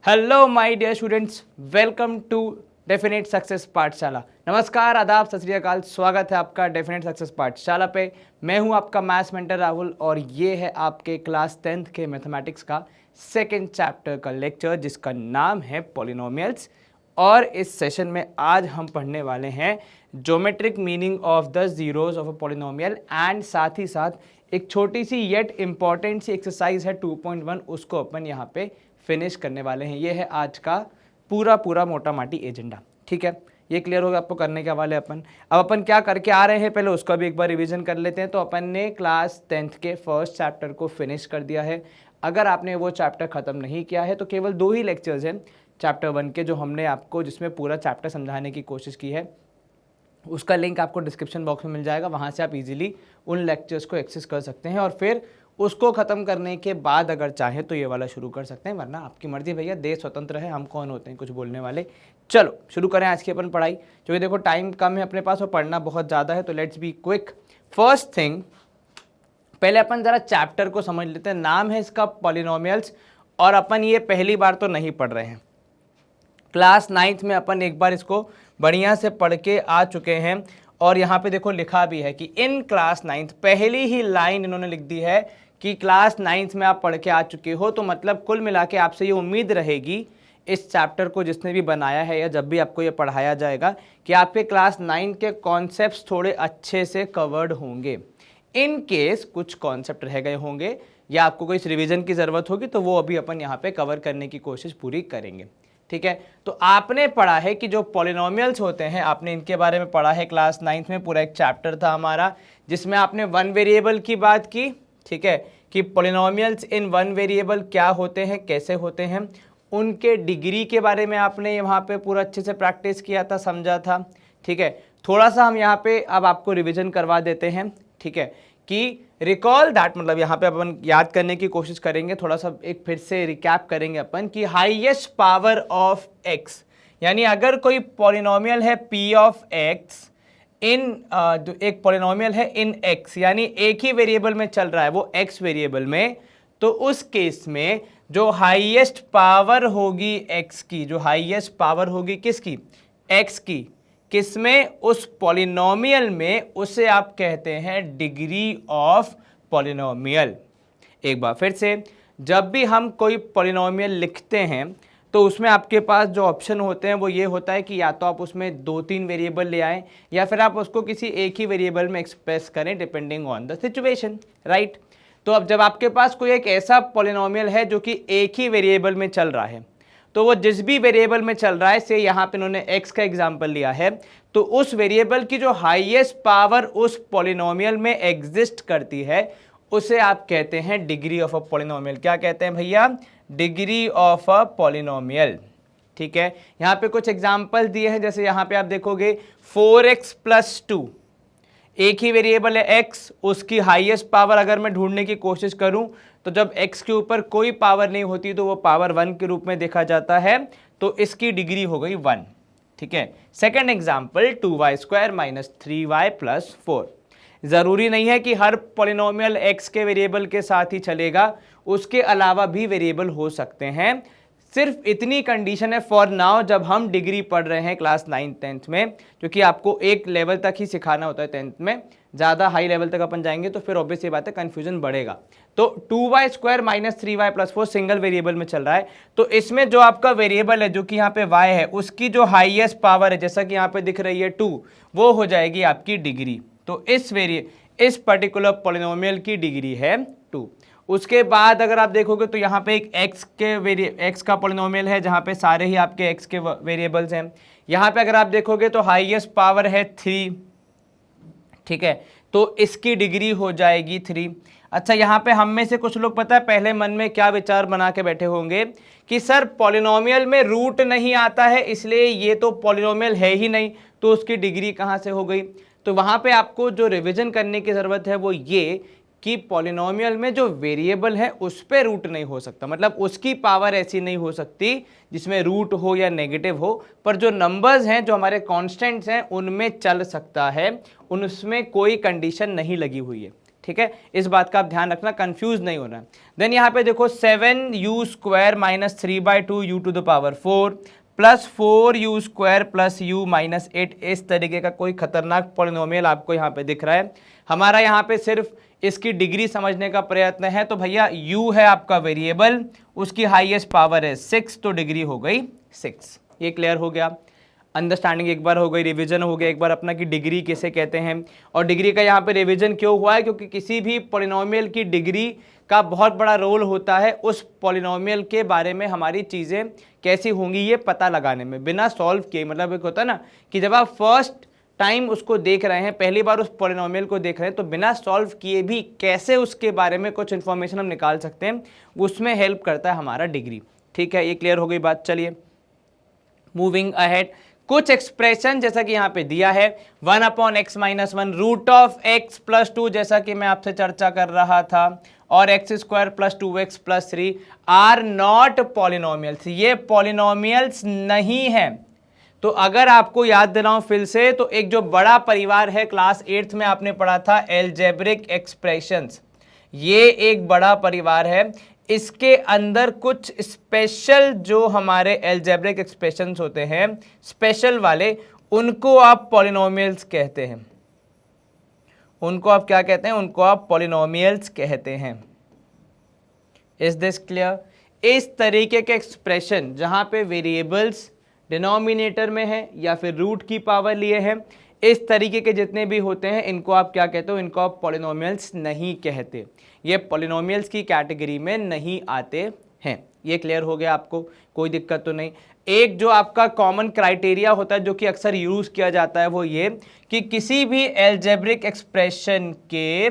Hello my dear students, welcome to definite success Pathshala. नमस्कार, आदाब, सत श्री अकाल। स्वागत है आपका डेफिनेट सक्सेस पाठशाला पे। मैं हूं आपका मैथ्स मेंटर राहुल और ये है आपके क्लास 10th के मैथमेटिक्स का सेकेंड चैप्टर का लेक्चर जिसका नाम है पॉलिनोमियल्स। और इस सेशन में आज हम पढ़ने वाले हैं geometric meaning of the zeros of a polynomial and साथ ही साथ एक छोटी सी येट इंपॉर्टेंट सी एक्सरसाइज है 2.1, उसको अपन यहाँ पे फिनिश करने वाले हैं। ये है आज का पूरा मोटा माटी एजेंडा। ठीक है, ये क्लियर होगा आपको करने के वाले अपन। अब अपन क्या करके आ रहे हैं, पहले उसका भी एक बार रिवीजन कर लेते हैं। तो अपन ने क्लास 10th के फर्स्ट चैप्टर को फिनिश कर दिया है। अगर आपने वो चैप्टर ख़त्म नहीं किया है तो केवल 2 ही लेक्चर्स हैं चैप्टर 1 के जो हमने आपको जिसमें पूरा चैप्टर समझाने की कोशिश की है। उसका लिंक आपको डिस्क्रिप्शन बॉक्स में मिल जाएगा, वहाँ से आप इजीली उन लेक्चर्स को एक्सेस कर सकते हैं और फिर उसको ख़त्म करने के बाद अगर चाहें तो ये वाला शुरू कर सकते हैं, वरना आपकी मर्जी भैया, देश स्वतंत्र है, हम कौन होते हैं कुछ बोलने वाले। चलो शुरू करें आज की अपन पढ़ाई, क्योंकि देखो टाइम कम है अपने पास और पढ़ना बहुत ज़्यादा है, तो let's be quick. First thing, पहले अपन ज़रा चैप्टर को समझ लेते हैं। नाम है इसका पॉलिनोमियल्स और अपन ये पहली बार तो नहीं पढ़ रहे हैं। क्लास 9th में अपन एक बार इसको बढ़िया से पढ़ के आ चुके हैं और यहाँ पे देखो लिखा भी है कि इन क्लास 9th, पहली ही लाइन इन्होंने लिख दी है कि क्लास 9th में आप पढ़ के आ चुके हो। तो मतलब कुल मिला के आपसे ये उम्मीद रहेगी इस चैप्टर को जिसने भी बनाया है या जब भी आपको ये पढ़ाया जाएगा कि आपके क्लास 9 के कॉन्सेप्ट्स थोड़े अच्छे से कवर्ड होंगे। इन केस कुछ कॉन्सेप्ट रह गए होंगे या आपको कोई रिविजन की ज़रूरत होगी तो वो अभी अपन यहाँ पे कवर करने की कोशिश पूरी करेंगे। ठीक है, तो आपने पढ़ा है कि जो पॉलिनोमियल्स होते हैं, आपने इनके बारे में पढ़ा है क्लास 9th में। पूरा एक चैप्टर था हमारा जिसमें आपने 1 वेरिएबल की बात की। ठीक है, कि पॉलिनोमियल्स इन 1 वेरिएबल क्या होते हैं, कैसे होते हैं, उनके डिग्री के बारे में आपने वहाँ पे पूरा अच्छे से प्रैक्टिस किया था, समझा था। ठीक है, थोड़ा सा हम यहाँ पे अब आपको रिविजन करवा देते हैं। ठीक है, कि रिकॉल दैट, मतलब यहाँ पे अपन याद करने की कोशिश करेंगे, थोड़ा सा एक फिर से रिकैप करेंगे अपन कि हाईएस्ट पावर ऑफ एक्स, यानी अगर कोई पॉलिनोमियल है p ऑफ x इन एक पॉलिनोमियल है इन x, यानी एक ही वेरिएबल में चल रहा है वो x वेरिएबल में, तो उस केस में जो हाईएस्ट पावर होगी x की, जो हाईएस्ट पावर होगी किसकी, x की, किसमें, उस पॉलिनोमियल में, उसे आप कहते हैं डिग्री ऑफ पॉलिनोमियल। एक बार फिर से, जब भी हम कोई पॉलिनोमियल लिखते हैं तो उसमें आपके पास जो ऑप्शन होते हैं वो ये होता है कि या तो आप उसमें 2-3 वेरिएबल ले आएं या फिर आप उसको किसी एक ही वेरिएबल में एक्सप्रेस करें depending on the situation, right. तो अब जब आपके पास कोई एक ऐसा पॉलिनोमियल है जो कि एक ही वेरिएबल में चल रहा है, तो वो जिस भी वेरिएबल में चल रहा है, से यहाँ पे इन्होंने x का एग्जाम्पल लिया है, तो उस वेरिएबल की जो हाईएस्ट पावर उस पॉलिनोमियल में एग्जिस्ट करती है उसे आप कहते हैं डिग्री ऑफ अ पॉलिनोमियल। क्या कहते हैं भैया, डिग्री ऑफ अ पॉलिनोमियल। ठीक है, यहाँ पे कुछ एग्जाम्पल दिए हैं, जैसे यहाँ पे आप देखोगे 4x + 2, एक ही वेरिएबल है x, उसकी हाईएस्ट पावर अगर मैं ढूंढने की कोशिश करूं तो जब x के ऊपर कोई पावर नहीं होती तो वो पावर 1 के रूप में देखा जाता है, तो इसकी डिग्री हो गई 1। ठीक है, सेकंड एग्जांपल 2y² - 3y + 4। ज़रूरी नहीं है कि हर पॉलिनोमियल x के वेरिएबल के साथ ही चलेगा, उसके अलावा भी वेरिएबल हो सकते हैं। सिर्फ इतनी कंडीशन है फॉर नाउ, जब हम डिग्री पढ़ रहे हैं क्लास 9th-10th में, क्योंकि आपको एक लेवल तक ही सिखाना होता है 10th में, ज़्यादा हाई लेवल तक अपन जाएंगे तो फिर ऑब्वियस ये बात है कन्फ्यूजन बढ़ेगा। तो 2y² - 3y + 4 सिंगल वेरिएबल में चल रहा है, तो इसमें जो आपका वेरिएबल है जो कि यहाँ पे y है, उसकी जो हाईएस्ट पावर है जैसा कि यहाँ पे दिख रही है 2, वो हो जाएगी आपकी डिग्री। तो इस पर्टिकुलर पॉलिनोमियल की डिग्री है 2। उसके बाद अगर आप देखोगे तो यहाँ पे एक x का पॉलिनोमियल है जहाँ पे सारे ही आपके x के वेरिएबल्स हैं। यहाँ पे अगर आप देखोगे तो हाईएस्ट पावर है 3। ठीक है, तो इसकी डिग्री हो जाएगी 3। अच्छा, यहाँ पे हम में से कुछ लोग पता है पहले मन में क्या विचार बना के बैठे होंगे कि सर पॉलिनोमियल में रूट नहीं आता है इसलिए ये तो पॉलिनोमियल है ही नहीं, तो उसकी डिग्री कहाँ से हो गई। तो वहाँ पे आपको जो रिवीजन करने की ज़रूरत है वो ये कि पॉलिनोमियल में जो वेरिएबल है उस पे रूट नहीं हो सकता, मतलब उसकी पावर ऐसी नहीं हो सकती जिसमें रूट हो या नेगेटिव हो, पर जो नंबर्स हैं, जो हमारे कांस्टेंट्स हैं, उनमें चल सकता है, उनमें कोई कंडीशन नहीं लगी हुई है। ठीक है, इस बात का आप ध्यान रखना, कंफ्यूज नहीं होना। देन यहाँ पे देखो 7u² minus 3/2 u to the power 4 plus 4u² plus u minus 8, इस तरीके का कोई खतरनाक पॉलिनोमियल आपको यहाँ पे दिख रहा है। हमारा यहाँ पे सिर्फ इसकी डिग्री समझने का प्रयत्न है। तो भैया u है आपका वेरिएबल, उसकी हाईएस्ट पावर है 6, तो डिग्री हो गई 6। ये क्लियर हो गया, अंडरस्टैंडिंग एक बार हो गई, रिवीजन हो गया एक बार अपना कि डिग्री किसे कहते हैं। और डिग्री का यहाँ पे रिवीजन क्यों हुआ है, क्योंकि किसी भी पॉलिनोमियल की डिग्री का बहुत बड़ा रोल होता है उस पॉलिनोमियल के बारे में हमारी चीज़ें कैसी होंगी ये पता लगाने में, बिना सॉल्व किए। मतलब एक होता है ना कि जब आप फर्स्ट टाइम उसको देख रहे हैं, पहली बार उस पॉलिनोमियल को देख रहे हैं, तो बिना सॉल्व किए भी कैसे उसके बारे में कुछ इन्फॉर्मेशन हम निकाल सकते हैं, उसमें हेल्प करता है हमारा डिग्री। ठीक है, ये क्लियर हो गई बात। चलिए मूविंग अहेड, कुछ एक्सप्रेशन जैसा कि यहाँ पे दिया है 1/x - 1 root of x plus 2, जैसा कि मैं आपसे चर्चा कर रहा था, और x² plus 2x plus 3 are not polynomials, ये पॉलिनोमियल्स नहीं है। तो अगर आपको याद दिलाऊं फिर से, तो एक जो बड़ा परिवार है क्लास 8th में आपने पढ़ा था एल्जेब्रिक एक्सप्रेशंस, ये एक बड़ा परिवार है। इसके अंदर कुछ स्पेशल जो हमारे एल्जेब्रिक एक्सप्रेशंस होते हैं, स्पेशल वाले, उनको आप पॉलिनोमियल्स कहते हैं। उनको आप क्या कहते हैं? उनको आप पॉलिनोमियल्स कहते हैं। Is this clear? इस तरीके के एक्सप्रेशन जहां पे वेरिएबल्स डिनोमिनेटर में है या फिर रूट की पावर लिए हैं, इस तरीके के जितने भी होते हैं इनको आप क्या कहते हो? इनको आप पॉलिनोमियल्स नहीं कहते, ये पॉलिनोमियल्स की कैटेगरी में नहीं आते हैं। ये क्लियर हो गया आपको? कोई दिक्कत तो नहीं। एक जो आपका कॉमन क्राइटेरिया होता है जो कि अक्सर यूज किया जाता है वो ये कि किसी भी एल्जेब्रिक एक्सप्रेशन के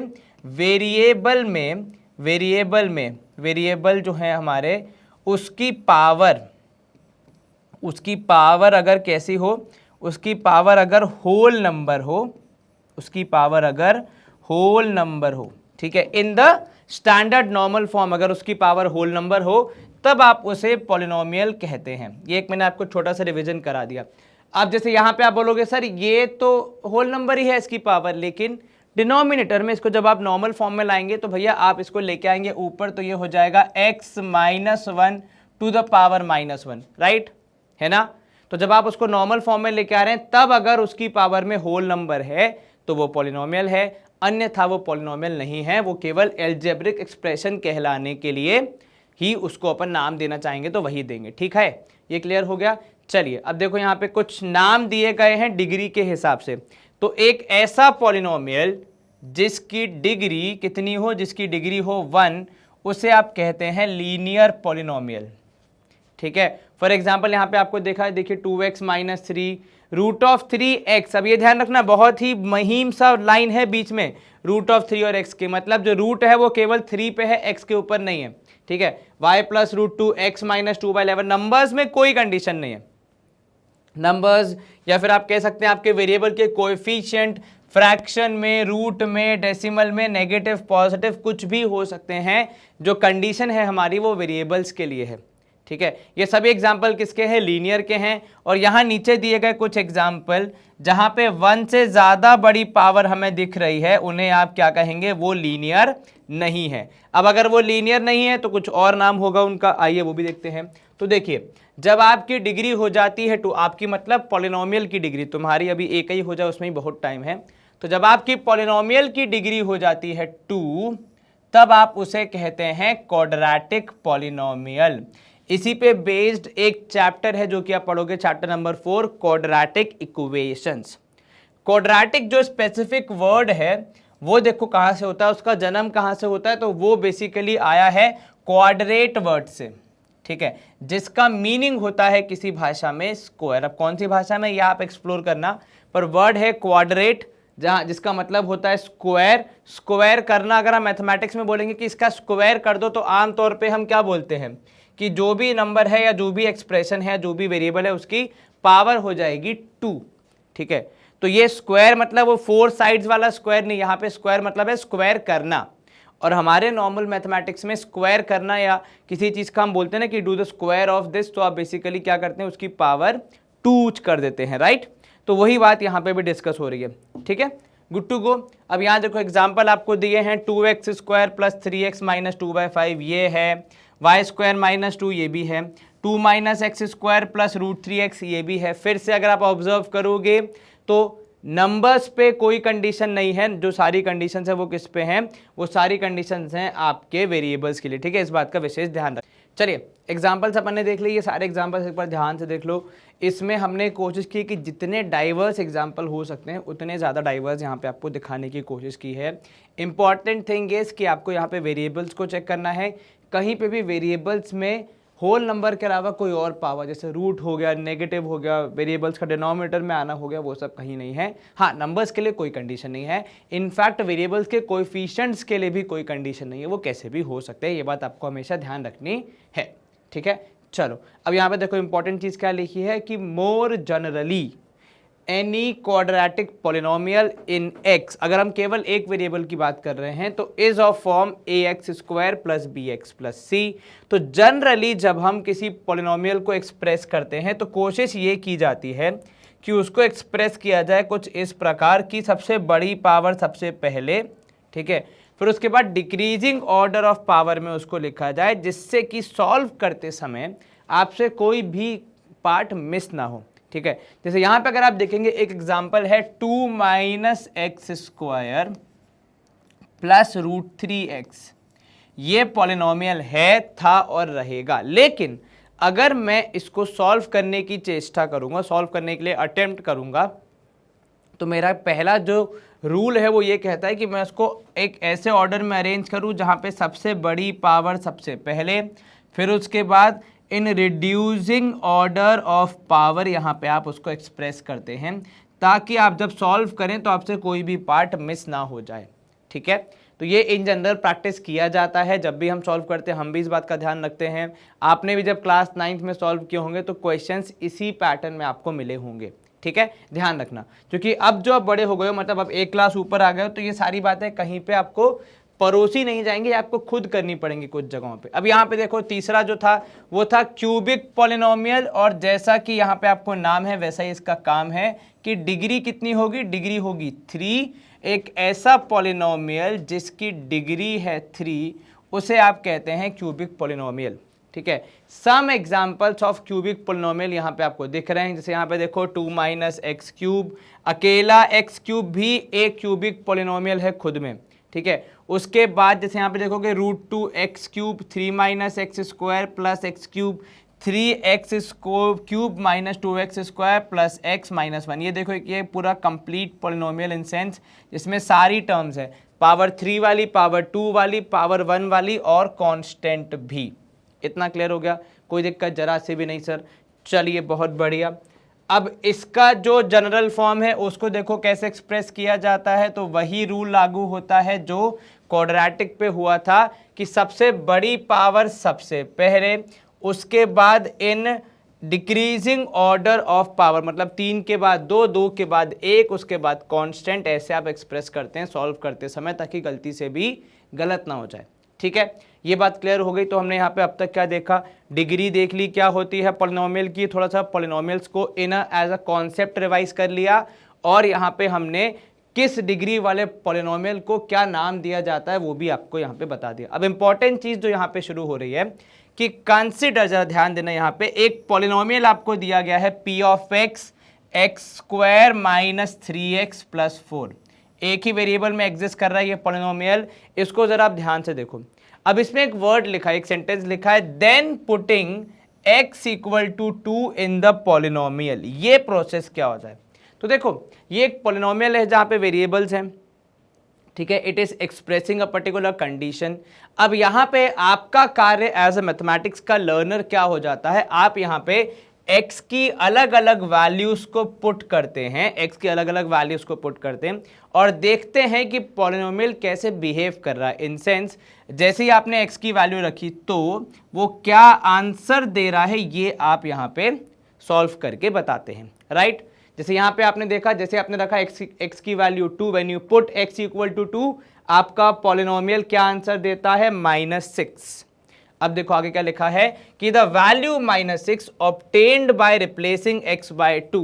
वेरिएबल जो है हमारे, उसकी पावर अगर कैसी हो, उसकी पावर अगर होल नंबर हो, ठीक है, in the standard normal form, अगर उसकी पावर होल नंबर हो तब आप उसे पॉलिनोमियल कहते हैं। ये एक मैंने आपको छोटा सा रिवीजन करा दिया। अब जैसे यहाँ पे आप बोलोगे सर ये तो होल नंबर ही है इसकी पावर, लेकिन डिनोमिनेटर में इसको जब आप नॉर्मल फॉर्म में लाएंगे तो भैया आप इसको लेके आएंगे ऊपर, तो ये हो जाएगा x - 1 to the power -1, right है ना। तो जब आप उसको नॉर्मल फॉर्म में लेके आ रहे हैं तब अगर उसकी पावर में होल नंबर है तो वो पॉलिनोमियल है, अन्यथा वो पॉलिनोमियल नहीं है, वो केवल एल्जेब्रिक एक्सप्रेशन कहलाने के लिए ही उसको अपन नाम देना चाहेंगे तो वही देंगे। ठीक है, ये क्लियर हो गया। चलिए अब देखो यहाँ पे कुछ नाम दिए गए हैं डिग्री के हिसाब से। तो एक ऐसा पॉलिनोमियल जिसकी डिग्री कितनी हो, जिसकी डिग्री हो 1, उसे आप कहते हैं लीनियर पॉलिनोमियल। ठीक है, फॉर एग्जाम्पल यहाँ पे आपको देखा है, देखिए 2x - 3 रूट ऑफ 3x। अब ये ध्यान रखना, बहुत ही महीन सा लाइन है बीच में रूट ऑफ 3 और x के, मतलब जो रूट है वो केवल 3 पे है, x के ऊपर नहीं है। ठीक है, y + √2 x - 2/11, नंबर्स में कोई कंडीशन नहीं है। नंबर्स या फिर आप कह सकते हैं आपके वेरिएबल के कोएफिशिएंट, फ्रैक्शन में, रूट में, डेसिमल में, नेगेटिव पॉजिटिव कुछ भी हो सकते हैं। जो कंडीशन है हमारी वो वेरिएबल्स के लिए है। ठीक है, ये सभी एग्जाम्पल किसके हैं? लीनियर के हैं। और यहाँ नीचे दिए गए कुछ एग्जाम्पल जहाँ पे 1 से ज़्यादा बड़ी पावर हमें दिख रही है, उन्हें आप क्या कहेंगे? वो लीनियर नहीं है। अब अगर वो लीनियर नहीं है तो कुछ और नाम होगा उनका, आइए वो भी देखते हैं। तो देखिए, जब आपकी डिग्री हो जाती है 2, आपकी मतलब पॉलिनोमियल की डिग्री, तुम्हारी अभी एक ही हो जाए उसमें ही बहुत टाइम है, तो जब आपकी पॉलिनोमियल की डिग्री हो जाती है 2, तब आप उसे कहते हैं क्वाड्रेटिक पॉलिनोमियल। इसी पे बेस्ड एक चैप्टर है जो कि आप पढ़ोगे, chapter number 4, quadratic equations. Quadratic जो स्पेसिफिक वर्ड है वो देखो कहाँ से होता है, उसका जन्म कहाँ से होता है, तो वो बेसिकली आया है क्वाड्रेट वर्ड से। ठीक है, जिसका मीनिंग होता है किसी भाषा में स्क्वायर। अब कौन सी भाषा में यह आप एक्सप्लोर करना, पर वर्ड है क्वाड्रेट, जहाँ जिसका मतलब होता है स्क्वायर। स्क्वायर करना अगर हम मैथमेटिक्स में बोलेंगे कि इसका स्क्वायर कर दो, तो आमतौर पे हम क्या बोलते हैं कि जो भी नंबर है या जो भी एक्सप्रेशन है, जो भी वेरिएबल है, उसकी पावर हो जाएगी 2। ठीक है, तो ये स्क्वायर मतलब वो 4 साइड्स वाला स्क्वायर नहीं, यहाँ पे स्क्वायर मतलब है स्क्वायर करना। और हमारे नॉर्मल मैथमेटिक्स में स्क्वायर करना या किसी चीज़ का हम बोलते हैं ना कि do the square of this, तो आप बेसिकली क्या करते हैं? उसकी पावर 2 कर देते हैं, राइट। तो वही बात यहाँ पे भी डिस्कस हो रही है। ठीक है, गुड टू गो। अब यहाँ देखो एग्जाम्पल आपको दिए हैं 2x² प्लस 3x माइनस 2/5 ये है, y² माइनस 2 ये भी है, 2 माइनस x² प्लस √3x ये भी है। फिर से अगर आप ऑब्जर्व करोगे तो नंबर्स पे कोई कंडीशन नहीं है, जो सारी कंडीशंस है वो किस पे हैं, वो सारी कंडीशंस हैं आपके वेरिएबल्स के लिए, ठीक है। इस बात का विशेष ध्यान रखें। चलिए एग्जाम्पल्स अपन ने देख लिए, ये सारे एग्जाम्पल्स एक बार ध्यान से देख लो। इसमें हमने कोशिश की कि जितने डाइवर्स एग्जाम्पल हो सकते हैं उतने ज़्यादा डाइवर्स यहाँ पे आपको दिखाने की कोशिश की है। इंपॉर्टेंट थिंग इज कि आपको यहाँ पे वेरिएबल्स को चेक करना है। कहीं पे भी वेरिएबल्स में होल नंबर के अलावा कोई और पावर, जैसे रूट हो गया, नेगेटिव हो गया, वेरिएबल्स का डिनोमिनेटर में आना हो गया, वो सब कहीं नहीं है। हाँ, नंबर्स के लिए कोई कंडीशन नहीं है। इनफैक्ट वेरिएबल्स के कोएफिशिएंट्स के लिए भी कोई कंडीशन नहीं है, वो कैसे भी हो सकते हैं। ये बात आपको हमेशा ध्यान रखनी है, ठीक है। चलो अब यहाँ पे देखो इंपॉर्टेंट चीज़ क्या लिखी है कि more generally any quadratic polynomial इन x, अगर हम केवल एक वेरिएबल की बात कर रहे हैं तो is of form ax² plus bx plus c। तो जनरली जब हम किसी पॉलिनोमियल को एक्सप्रेस करते हैं तो कोशिश ये की जाती है कि उसको एक्सप्रेस किया जाए कुछ इस प्रकार की सबसे बड़ी पावर सबसे पहले, ठीक है, फिर उसके बाद डिक्रीजिंग ऑर्डर ऑफ पावर में उसको लिखा जाए, जिससे कि सॉल्व करते समय आपसे कोई भी पार्ट मिस ना हो, ठीक है। जैसे यहाँ पे अगर आप देखेंगे एक एग्जांपल है 2 माइनस x² प्लस √3x, ये पॉलिनोमियल है, था और रहेगा। लेकिन अगर मैं इसको सॉल्व करने की चेष्टा करूंगा, सॉल्व करने के लिए अटेम्प्ट करूंगा, तो मेरा पहला जो रूल है वो ये कहता है कि मैं उसको एक ऐसे ऑर्डर में अरेंज करूं जहां पे सबसे बड़ी पावर सबसे पहले, फिर उसके बाद in reducing order of power यहाँ पे आप उसको एक्सप्रेस करते हैं, ताकि आप जब सॉल्व करें तो आपसे कोई भी पार्ट मिस ना हो जाए, ठीक है। तो ये इन जनरल प्रैक्टिस किया जाता है, जब भी हम सॉल्व करते हैं हम भी इस बात का ध्यान रखते हैं। आपने भी जब क्लास 9th में सॉल्व किए होंगे तो क्वेश्चंस इसी पैटर्न में आपको मिले होंगे, ठीक है, ध्यान रखना। क्योंकि अब जो आप बड़े हो गए हो, मतलब अब एक क्लास ऊपर आ गए हो, तो ये सारी बातें कहीं पे आपको परोसी नहीं जाएंगी, आपको खुद करनी पड़ेंगी कुछ जगहों पे। अब यहाँ पे देखो तीसरा जो था वो था क्यूबिक पॉलिनोमियल, और जैसा कि यहाँ पे आपको नाम है वैसा ही इसका काम है कि डिग्री कितनी होगी, डिग्री होगी 3। एक ऐसा पॉलिनोमियल जिसकी डिग्री है 3 उसे आप कहते हैं क्यूबिक पॉलिनोमियल, ठीक है। Some examples of cubic polynomial यहाँ पे आपको दिख रहे हैं। जैसे यहाँ पे देखो 2 माइनस x³, अकेला x³ भी एक क्यूबिक पॉलिनोमियल है खुद में, ठीक है। उसके बाद जैसे यहाँ पे देखोगे √2x³ 3 minus x² plus x³ 3x³ minus 2x² plus x minus 1। ये देखो ये पूरा कंप्लीट पॉलिनोमियल इन सेंस जिसमें सारी टर्म्स है, पावर 3 वाली, पावर 2 वाली, पावर 1 वाली और कांस्टेंट भी। इतना क्लियर हो गया, कोई दिक्कत जरा से भी नहीं सर। चलिए बहुत बढ़िया। अब इसका जो जनरल फॉर्म है उसको देखो कैसे एक्सप्रेस किया जाता है, तो वही रूल लागू होता है जो क्वाड्रेटिक पे हुआ था कि सबसे बड़ी पावर सबसे पहले, उसके बाद in decreasing order of power, मतलब 3 के बाद 2, 2 के बाद 1, उसके बाद कांस्टेंट, ऐसे आप एक्सप्रेस करते हैं सॉल्व करते समय, ताकि गलती से भी गलत ना हो जाए, ठीक है। ये बात क्लियर हो गई। तो हमने यहाँ पे अब तक क्या देखा, डिग्री देख ली क्या होती है पॉलिनोमियल की, थोड़ा सा पॉलिनोमियल्स को इन एज अ कॉन्सेप्ट रिवाइज कर लिया, और यहाँ पे हमने किस डिग्री वाले पॉलिनोमियल को क्या नाम दिया जाता है वो भी आपको यहाँ पे बता दिया। अब इंपॉर्टेंट चीज जो यहाँ पे शुरू हो रही है कि कंसिडर, जरा ध्यान देना, यहाँ पे एक पॉलिनोमियल आपको दिया गया है p of x x² minus 3x plus 4, एक ही वेरिएबल में एग्जिस्ट कर रहा है ये पॉलिनोमियल। इसको जरा आप ध्यान से देखो। अब इसमें एक वर्ड लिखा है, एक सेंटेंस लिखा है, then putting x equal to 2 in the polynomial. ये प्रोसेस क्या हो जाए, तो देखो ये एक पॉलिनोमियल है जहां पे वेरिएबल्स हैं, ठीक है, it is expressing a particular condition. अब यहाँ पे आपका कार्य एज ए मैथमेटिक्स का लर्नर क्या हो जाता है, आप यहाँ पे x की अलग अलग वैल्यूज को पुट करते हैं, x की अलग अलग वैल्यूज को पुट करते हैं और देखते हैं कि पॉलिनोमियल कैसे बिहेव कर रहा है। इन सेंस जैसे ही आपने x की वैल्यू रखी तो वो क्या आंसर दे रहा है, ये आप यहाँ पे सॉल्व करके बताते हैं, राइट। जैसे यहाँ पे आपने देखा, जैसे आपने रखा x की value 2, when you put x equal to 2, आपका पॉलिनोमियल क्या आंसर देता है, -6। अब देखो आगे क्या लिखा है कि the value -6 obtained by replacing x by 2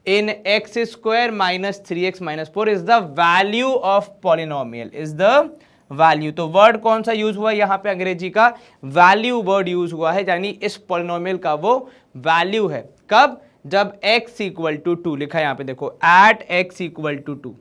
in x square minus 3x minus 4 is the value of polynomial, is the value। तो वर्ड कौन सा यूज हुआ यहाँ पे, अंग्रेजी का वैल्यू वर्ड यूज हुआ है, यानी इस पॉलिनोमियल का वो वैल्यू है। कब? जब x इक्वल टू 2 लिखा है यहाँ पे देखो, at x equal to 2।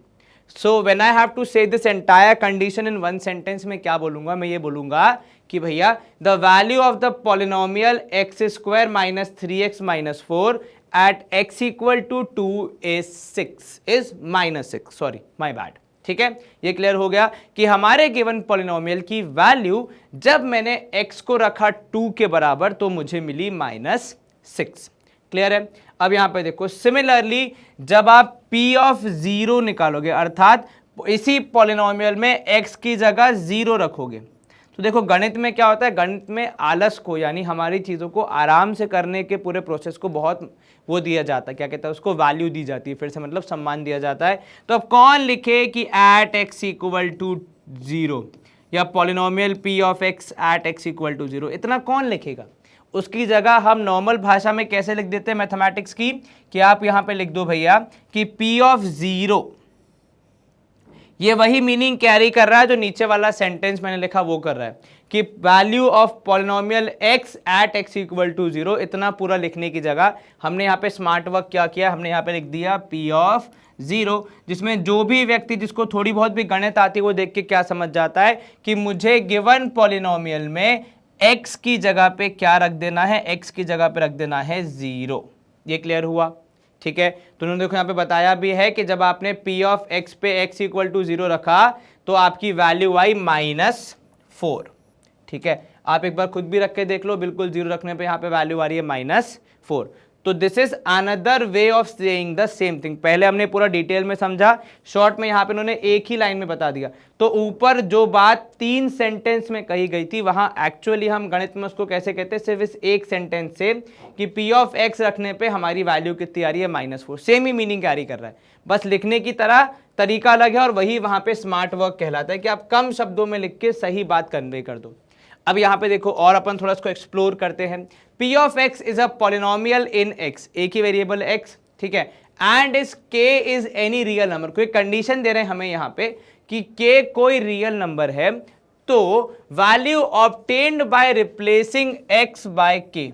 So when I have to say this entire condition in one sentence में क्या बोलूंगा, मैं ये बोलूंगा कि भैया the value of the polynomial x square minus 3x minus 4 at x equal to 2 is 6 is minus 6, sorry my bad. ठीक है, ये क्लियर हो गया कि हमारे गिवन पॉलिनोमियल की वैल्यू जब मैंने x को रखा 2 के बराबर तो मुझे मिली माइनस 6। क्लियर है? अब यहां पे देखो, सिमिलरली जब आप p ऑफ 0 निकालोगे, अर्थात इसी पॉलिनोमियल में x की जगह 0 रखोगे, तो देखो गणित में क्या होता है, गणित में आलस को यानी हमारी चीज़ों को आराम से करने के पूरे प्रोसेस को बहुत वो दिया जाता है, क्या कहता है उसको, वैल्यू दी जाती है, फिर से मतलब सम्मान दिया जाता है। तो अब कौन लिखे कि एट x इक्वल टू 0 या polynomial p of x at x equal to 0, इतना कौन लिखेगा? उसकी जगह हम नॉर्मल भाषा में कैसे लिख देते हैं मैथमेटिक्स की, कि आप यहाँ पे लिख दो भैया कि p ऑफ 0, ये वही मीनिंग कैरी कर रहा है जो नीचे वाला सेंटेंस मैंने लिखा वो कर रहा है, कि value of polynomial x at x equal to 0। इतना पूरा लिखने की जगह हमने यहाँ पे स्मार्ट वर्क क्या किया, हमने यहाँ पे लिख दिया p ऑफ 0, जिसमें जो भी व्यक्ति जिसको थोड़ी बहुत भी गणित आती है वो देख के क्या समझ जाता है कि मुझे गिवन पॉलिनोमियल में x की जगह पे क्या रख देना है, x की जगह पे रख देना है 0। ये क्लियर हुआ? ठीक है, तो उन्होंने देखो यहाँ पे बताया भी है कि जब आपने p ऑफ x पे x इक्वल टू 0 रखा तो आपकी वैल्यू आई -4। ठीक है, आप एक बार खुद भी रख के देख लो, बिल्कुल 0 रखने पे यहाँ पे वैल्यू आ रही है -4। तो this is another way of saying the same thing. पहले हमने पूरा डिटेल में समझा, शॉर्ट में यहाँ पे उन्होंने एक ही लाइन में बता दिया। तो ऊपर जो बात 3 सेंटेंस में कही गई थी, वहां एक्चुअली हम गणित में उसको कैसे कहते हैं, सिर्फ इस एक सेंटेंस से, कि p ऑफ x रखने पे हमारी वैल्यू कितनी आ रही है, -4। सेम ही मीनिंग कैरी कर रहा है, बस लिखने की तरह तरीका अलग है, और वही वहां पे स्मार्ट वर्क कहलाता है कि आप कम शब्दों में लिख के सही बात कन्वे कर दो। अब यहाँ पे देखो और अपन थोड़ा इसको एक्सप्लोर करते हैं। p of x is a polynomial in x, एक ही वेरिएबल x, ठीक है, एंड इस k is any real number. कोई कंडीशन दे रहे हैं हमें यहाँ पे कि k कोई रियल नंबर है, तो value obtained by replacing x by k,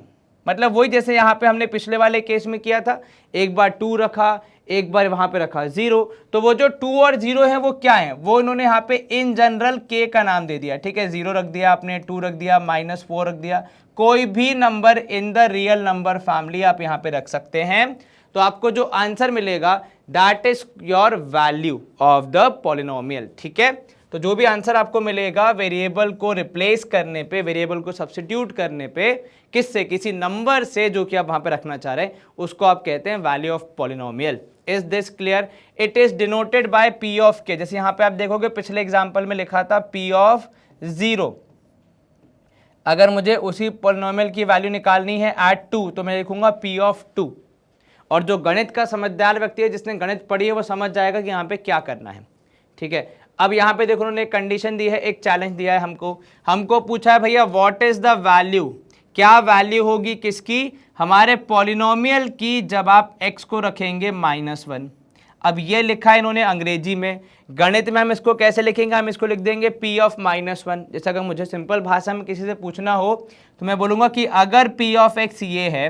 मतलब वही जैसे यहाँ पे हमने पिछले वाले केस में किया था, एक बार 2 रखा, एक बार वहां पे रखा 0, तो वो जो 2 और 0 है वो क्या है, वो इन्होंने यहाँ पे इन जनरल k का नाम दे दिया। ठीक है, 0 रख दिया आपने, 2 रख दिया, -4 रख दिया, कोई भी number in the real number family आप यहाँ पे रख सकते हैं। तो आपको जो आंसर मिलेगा that is your value of the polynomial. ठीक है, तो जो भी आंसर आपको मिलेगा वेरिएबल को रिप्लेस करने पे, वेरिएबल को सब्स्टिट्यूट करने पे, किससे, किसी नंबर से जो कि आप वहां पे रखना चाह रहे हैं, उसको आप कहते हैं value of polynomial. Is this clear? It is denoted by p of k। जैसे यहां पे आप देखोगे पिछले एग्जांपल में लिखा था p ऑफ 0। अगर मुझे उसी पॉलिनोमियल की वैल्यू निकालनी है एट 2 तो मैं लिखूंगा p ऑफ 2। और जो गणित का समझदार व्यक्ति है, जिसने गणित पढ़ी है, वो समझ जाएगा कि यहाँ पे क्या करना है। ठीक है, अब यहाँ पे देखो उन्होंने एक कंडीशन दी है, एक चैलेंज दिया है हमको पूछा है भैया व्हाट इज द वैल्यू, क्या वैल्यू होगी किसकी, हमारे पॉलिनोमियल की, जब आप x को रखेंगे -1। अब ये लिखा है इन्होंने अंग्रेजी में, गणित में हम इसको कैसे लिखेंगे, हम इसको लिख देंगे p ऑफ -1। जैसे अगर मुझे सिंपल भाषा में किसी से पूछना हो तो मैं बोलूँगा कि अगर p ऑफ x ये है,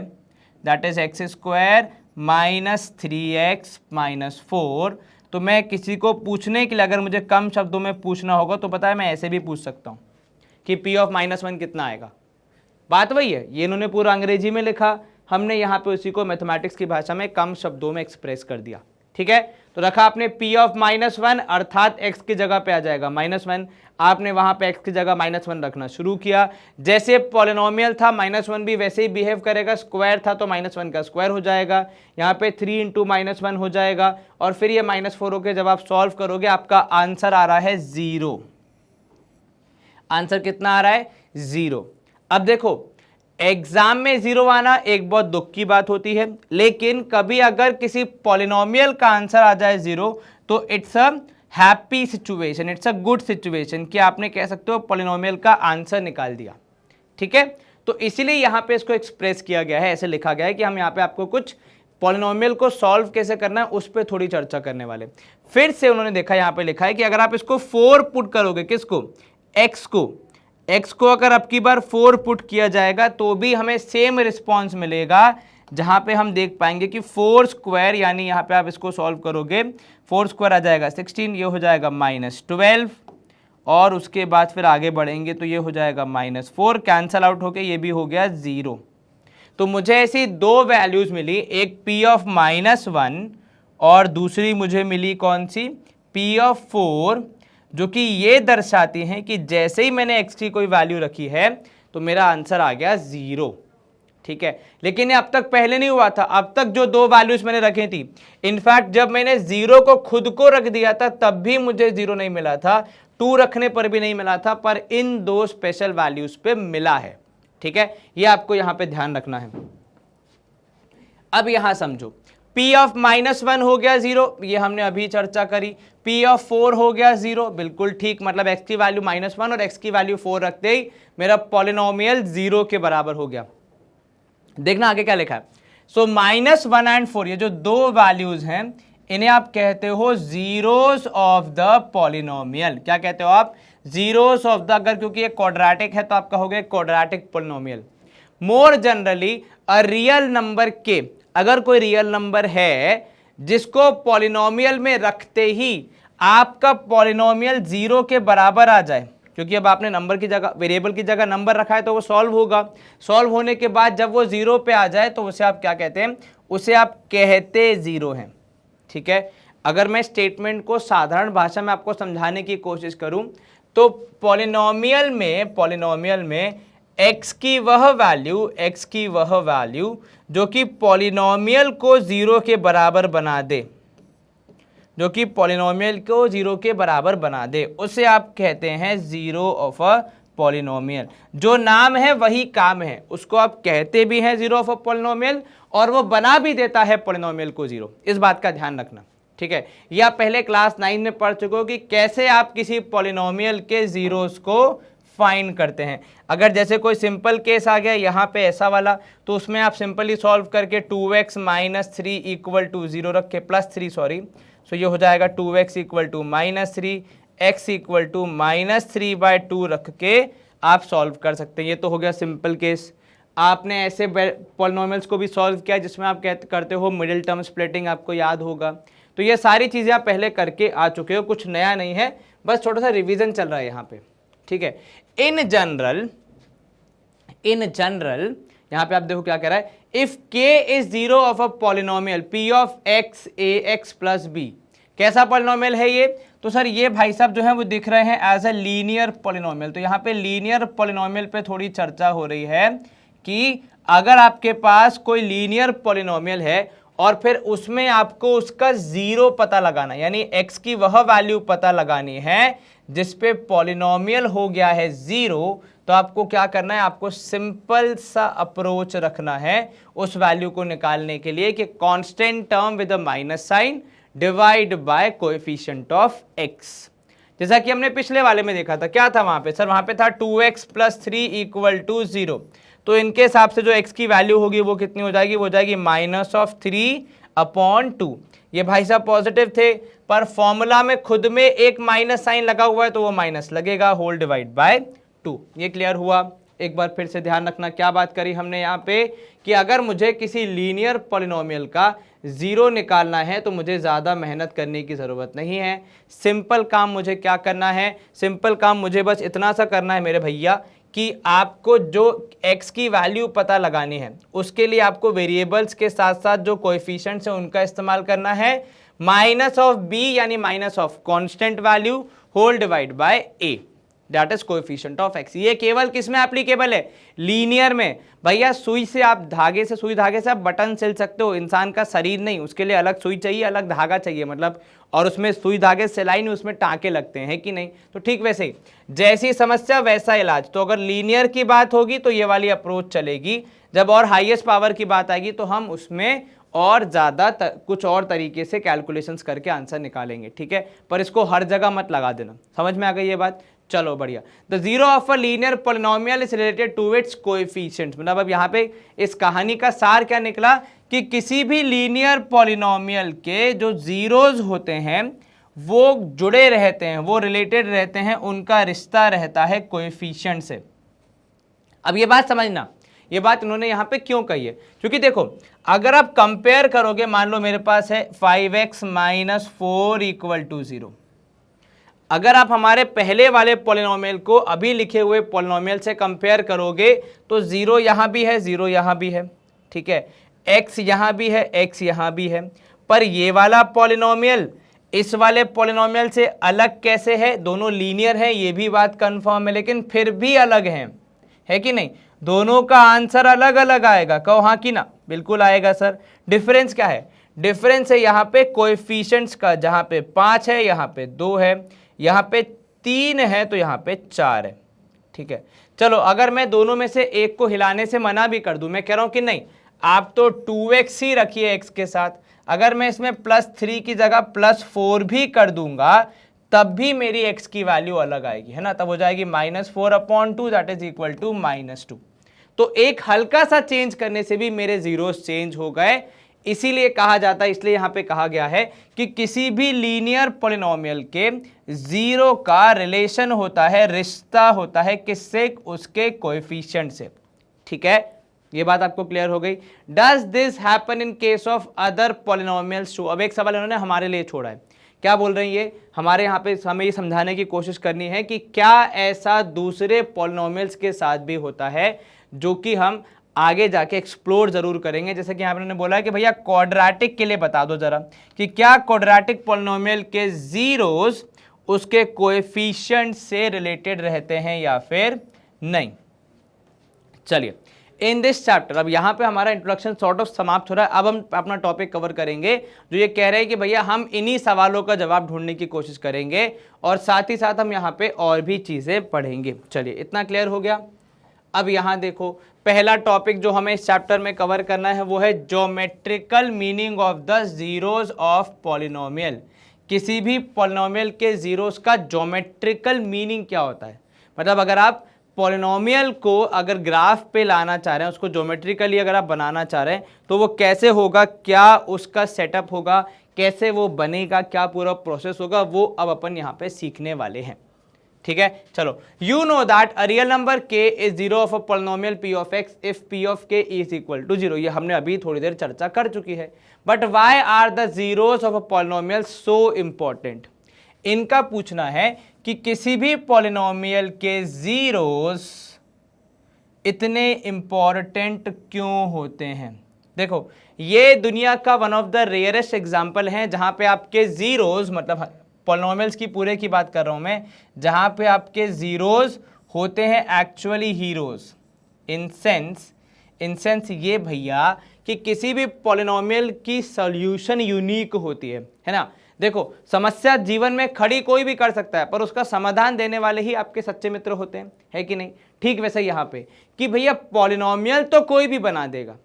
that is x square -3x -4, तो मैं किसी को पूछने के लिए अगर मुझे कम शब्दों में पूछना होगा तो पता है मैं ऐसे भी पूछ सकता हूँ कि p ऑफ -1 कितना आएगा। बात वही है, ये इन्होंने पूरा अंग्रेजी में लिखा, हमने यहाँ पे उसी को मैथमेटिक्स की भाषा में कम शब्दों में एक्सप्रेस कर दिया। ठीक है, तो रखा आपने p ऑफ -1, अर्थात x की जगह पे आ जाएगा -1, आपने वहां पे x की जगह -1 रखना शुरू किया। जैसे पॉलिनोमियल था -1 भी वैसे ही बिहेव करेगा, स्क्वायर था तो -1 का स्क्वायर हो जाएगा, यहाँ पे 3 × -1 हो जाएगा, और फिर ये -4 होकर जब आप सॉल्व करोगे आपका आंसर आ रहा है 0। आंसर कितना आ रहा है, 0। अब देखो एग्जाम में 0 आना एक बहुत दुख की बात होती है, लेकिन कभी अगर किसी पॉलिनोमियल का आंसर आ जाए 0 तो it's a happy situation, it's a good situation, कि आपने कह सकते हो पॉलिनोमियल का आंसर निकाल दिया। ठीक है, तो इसीलिए यहाँ पे इसको एक्सप्रेस किया गया है, ऐसे लिखा गया है कि हम यहाँ पे आपको कुछ पॉलिनोमियल को सॉल्व कैसे करना है उस पर थोड़ी चर्चा करने वाले। फिर से उन्होंने देखा, यहाँ पे लिखा है कि अगर आप इसको 4 पुट करोगे, किसको, x को अगर अब की बार 4 पुट किया जाएगा तो भी हमें सेम रिस्पॉन्स मिलेगा, जहां पे हम देख पाएंगे कि 4 स्क्वायर, यानी यहाँ पे आप इसको सॉल्व करोगे 4 स्क्वायर आ जाएगा 16, ये हो जाएगा -12, और उसके बाद फिर आगे बढ़ेंगे तो ये हो जाएगा -4, कैंसल आउट होके ये भी हो गया 0। तो मुझे ऐसी दो वैल्यूज मिली, एक p ऑफ -1 और दूसरी मुझे मिली कौन सी, p ऑफ 4, जो कि ये दर्शाती हैं कि जैसे ही मैंने x की कोई वैल्यू रखी है तो मेरा आंसर आ गया 0। ठीक है, लेकिन ये अब तक पहले नहीं हुआ था। अब तक जो दो वैल्यूज मैंने रखी थी, इनफैक्ट जब मैंने 0 को खुद को रख दिया था तब भी मुझे 0 नहीं मिला था, 2 रखने पर भी नहीं मिला था, पर इन दो स्पेशल वैल्यूज पे मिला है। ठीक है, ये आपको यहां पे ध्यान रखना है। अब यहां समझो, p ऑफ -1 हो गया 0, ये हमने अभी चर्चा करी। p ऑफ 4 हो गया 0, बिल्कुल ठीक, मतलब x की वैल्यू -1 और x की वैल्यू 4 रखते ही मेरा पॉलिनोमियल 0 के बराबर हो गया। देखना आगे क्या लिखा है। सो -1 एंड 4, ये जो दो वैल्यूज हैं इन्हें आप कहते हो जीरोस ऑफ द पॉलिनोमियल। क्या कहते हो आप, जीरोस ऑफ द, अगर क्योंकि ये क्वाड्रेटिक है तो आप कहोगे क्वाड्रेटिक पॉलिनोमियल। मोर जनरली अ रियल नंबर के, अगर कोई रियल नंबर है जिसको पॉलिनोमियल में रखते ही आपका पॉलिनोमियल 0 के बराबर आ जाए, क्योंकि अब आपने नंबर की जगह, वेरिएबल की जगह नंबर रखा है तो वो सॉल्व होगा। सॉल्व होने के बाद जब वो 0 पे आ जाए तो उसे आप क्या कहते हैं, उसे आप कहते 0 हैं। ठीक है, अगर मैं स्टेटमेंट को साधारण भाषा में आपको समझाने की कोशिश करूं तो पॉलिनोमियल में x की वह वैल्यू जो कि पॉलिनोमियल को 0 के बराबर बना दे, जो कि पॉलिनोमियल को 0 के बराबर बना दे, उसे आप कहते हैं 0 ऑफ अ पॉलिनोमियल। जो नाम है वही काम है, उसको आप कहते भी हैं 0 ऑफ अ पॉलिनोमियल और वो बना भी देता है पॉलिनोमियल को 0। इस बात का ध्यान रखना। ठीक है, ये आप पहले क्लास 9 में पढ़ चुके हो कि कैसे आप किसी पॉलिनोमियल के जीरोस को फाइंड करते हैं। अगर जैसे कोई सिंपल केस आ गया यहाँ पे ऐसा वाला, तो उसमें आप सिंपली सॉल्व करके 2x - 3 = 0 रख के +3 सॉरी, सो ये हो जाएगा 2x = -3, x = -3/2 रख के आप सॉल्व कर सकते हैं। ये तो हो गया सिंपल केस। आपने ऐसे पॉलिनोमियल्स को भी सॉल्व किया जिसमें आप करते हो मिडिल टर्म स्प्लिटिंग, आपको याद होगा। तो ये सारी चीज़ें आप पहले करके आ चुके हो, कुछ नया नहीं है, बस थोड़ा सा रिवीजन चल रहा है यहाँ पे। ठीक है, इन जनरल यहाँ पे आप देखो क्या कह रहा है, if k is 0 of a polynomial p of x ax + b। कैसा पॉलिनोमियल है ये, तो सर ये भाई साहब जो है वो दिख रहे हैं एज अ लीनियर पॉलिनोमियल। तो यहाँ पे लीनियर पॉलिनोमियल पे थोड़ी चर्चा हो रही है कि अगर आपके पास कोई लीनियर पॉलिनोमियल है और फिर उसमें आपको उसका 0 पता लगाना, यानी x की वह वैल्यू पता लगानी है जिसपे पॉलिनोमियल हो गया है 0, तो आपको क्या करना है, आपको सिंपल सा अप्रोच रखना है उस वैल्यू को निकालने के लिए कि constant term with a minus sign divide by coefficient of x। जैसा कि हमने पिछले वाले में देखा था, क्या था वहां पे सर, वहां पे था 2x + 3 = 0। तो इनके हिसाब से जो x की वैल्यू होगी वो कितनी हो जाएगी, वो हो जाएगी -3/2। ये भाई साहब पॉजिटिव थे, पर फॉर्मूला में खुद में एक माइनस साइन लगा हुआ है तो वो माइनस लगेगा, होल डिवाइड बाय 2। ये क्लियर हुआ। एक बार फिर से ध्यान रखना, क्या बात करी हमने यहाँ पे कि अगर मुझे किसी लीनियर पॉलिनोमियल का 0 निकालना है तो मुझे ज़्यादा मेहनत करने की ज़रूरत नहीं है। सिंपल काम मुझे क्या करना है, सिंपल काम मुझे बस इतना सा करना है मेरे भैया कि आपको जो x की वैल्यू पता लगानी है उसके लिए आपको वेरिएबल्स के साथ साथ जो कोएफिशिएंट्स हैं उनका इस्तेमाल करना है, -b यानी minus of constant value whole divide by a, that is coefficient of x। ये केवल किस में एप्लीकेबल है, लीनियर में। भैया सुई से आप सुई धागे से आप बटन सिल सकते हो, इंसान का शरीर नहीं, उसके लिए अलग सुई चाहिए, अलग धागा चाहिए, मतलब, और उसमें सुई धागे सिलाई नहीं, उसमें टाँके लगते हैं कि नहीं। तो ठीक वैसे ही, जैसी समस्या वैसा इलाज। तो अगर लीनियर की बात होगी तो ये वाली अप्रोच चलेगी, जब और हाईएस्ट पावर की बात आएगी तो हम उसमें और ज़्यादा कुछ और तरीके से कैलकुलेशंस करके आंसर निकालेंगे। ठीक है, पर इसको हर जगह मत लगा देना। समझ में आ गई ये बात, चलो बढ़िया। The 0 of a linear polynomial is related to its coefficients. मतलब अब यहाँ पे इस कहानी का सार क्या निकला कि किसी भी लीनियर पॉलिनोमियल के जो जीरोज होते हैं वो जुड़े रहते हैं, वो रिलेटेड रहते हैं, उनका रिश्ता रहता है कोएफिशिएंट से। अब ये बात समझना, ये बात इन्होंने यहां पे क्यों कही है, क्योंकि देखो अगर आप कंपेयर करोगे, मान लो मेरे पास है 5x - 4 = 0। अगर आप हमारे पहले वाले पॉलिनोमियल को अभी लिखे हुए पॉलिनोमियल से कंपेयर करोगे तो 0 यहां भी है, 0 यहां भी है, ठीक है, x यहां भी है, x यहां भी है, पर ये वाला पॉलिनोमियल इस वाले पॉलिनोमियल से अलग कैसे है? दोनों लीनियर है, ये भी बात कंफर्म है, लेकिन फिर भी अलग है कि नहीं? दोनों का आंसर अलग अलग आएगा, कहो हाँ कि ना? बिल्कुल आएगा सर। डिफरेंस क्या है? डिफरेंस है यहाँ पे कोएफिशिएंट्स का, जहां पे 5 है यहाँ पे 2 है, यहाँ पे 3 है तो यहाँ पे 4 है, ठीक है। चलो अगर मैं दोनों में से एक को हिलाने से मना भी कर दूं, मैं कह रहा हूं कि नहीं आप तो 2x ही रखिए x के साथ, अगर मैं इसमें +3 की जगह +4 भी कर दूंगा तब भी मेरी x की वैल्यू अलग आएगी, है ना? तब हो जाएगी -4/2 दैट इज इक्वल टू -2। तो एक हल्का सा चेंज करने से भी मेरे जीरोस चेंज हो गए, इसीलिए कहा जाता है, इसलिए यहां पे कहा गया है कि किसी भी लीनियर पॉलिनोमियल के जीरो का रिलेशन होता है, रिश्ता होता है किससे? उसके कोएफिशिएंट से, ठीक है। ये बात आपको क्लियर हो गई। Does this happen in case of other polynomials too? अब एक सवाल इन्होंने हमारे लिए छोड़ा है, क्या बोल रहे हैं ये? हमारे यहाँ पे हमें ये समझाने की कोशिश करनी है कि क्या ऐसा दूसरे पॉलिनोमियल्स के साथ भी होता है, जो कि हम आगे जाके एक्सप्लोर जरूर करेंगे। जैसे कि यहाँ पे उन्होंने बोला है कि भैया क्वाड्रेटिक के लिए बता दो जरा कि क्या क्वाड्रेटिक पॉलिनोमियल के जीरोस उसके कोएफिशिएंट से रिलेटेड रहते हैं या फिर नहीं। चलिए इन दिस चैप्टर, अब यहाँ पे हमारा इंट्रोडक्शन सॉर्ट ऑफ समाप्त हो रहा है। अब हम अपना टॉपिक कवर करेंगे जो ये कह रहे हैं कि भैया हम इन्हीं सवालों का जवाब ढूंढने की कोशिश करेंगे और साथ ही साथ हम यहाँ पे और भी चीजें पढ़ेंगे। चलिए इतना क्लियर हो गया। अब यहाँ देखो पहला टॉपिक जो हमें इस चैप्टर में कवर करना है वो है geometrical meaning of the zeros of polynomial. किसी भी पॉलिनोमियल के जीरोस का ज्योमेट्रिकल मीनिंग क्या होता है? मतलब अगर आप पॉलिनोमियल को अगर ग्राफ पे लाना चाह रहे हैं, उसको ज्योमेट्रिकली अगर आप बनाना चाह रहे हैं तो वो कैसे होगा, क्या उसका सेटअप होगा, कैसे वो बनेगा, क्या पूरा प्रोसेस होगा, वो अब अपन यहाँ पे सीखने वाले हैं, ठीक है। चलो you know that a real number k is zero of a polynomial p of x if p of k is equal to 0। ये हमने अभी थोड़ी देर चर्चा कर चुकी है। But why are the zeros of a polynomial so important? इनका पूछना है कि किसी भी पॉलिनोमियल के जीरोस इतने इंपॉर्टेंट क्यों होते हैं। देखो ये दुनिया का one of the rarest example है जहां पे आपके जीरोस, मतलब पॉलिनोमियल्स की पूरे की बात कर रहा हूं मैं, जहां पे आपके जीरोस होते हैं एक्चुअली हीरोज। इन सेंस ये भैया कि किसी भी पॉलिनोमियल की सॉल्यूशन यूनिक होती है ना। देखो समस्या जीवन में खड़ी कोई भी कर सकता है, पर उसका समाधान देने वाले ही आपके सच्चे मित्र होते हैं, है कि नहीं? ठीक वैसे यहाँ पे कि भैया पॉलिनोमियल तो कोई भी बना देगा,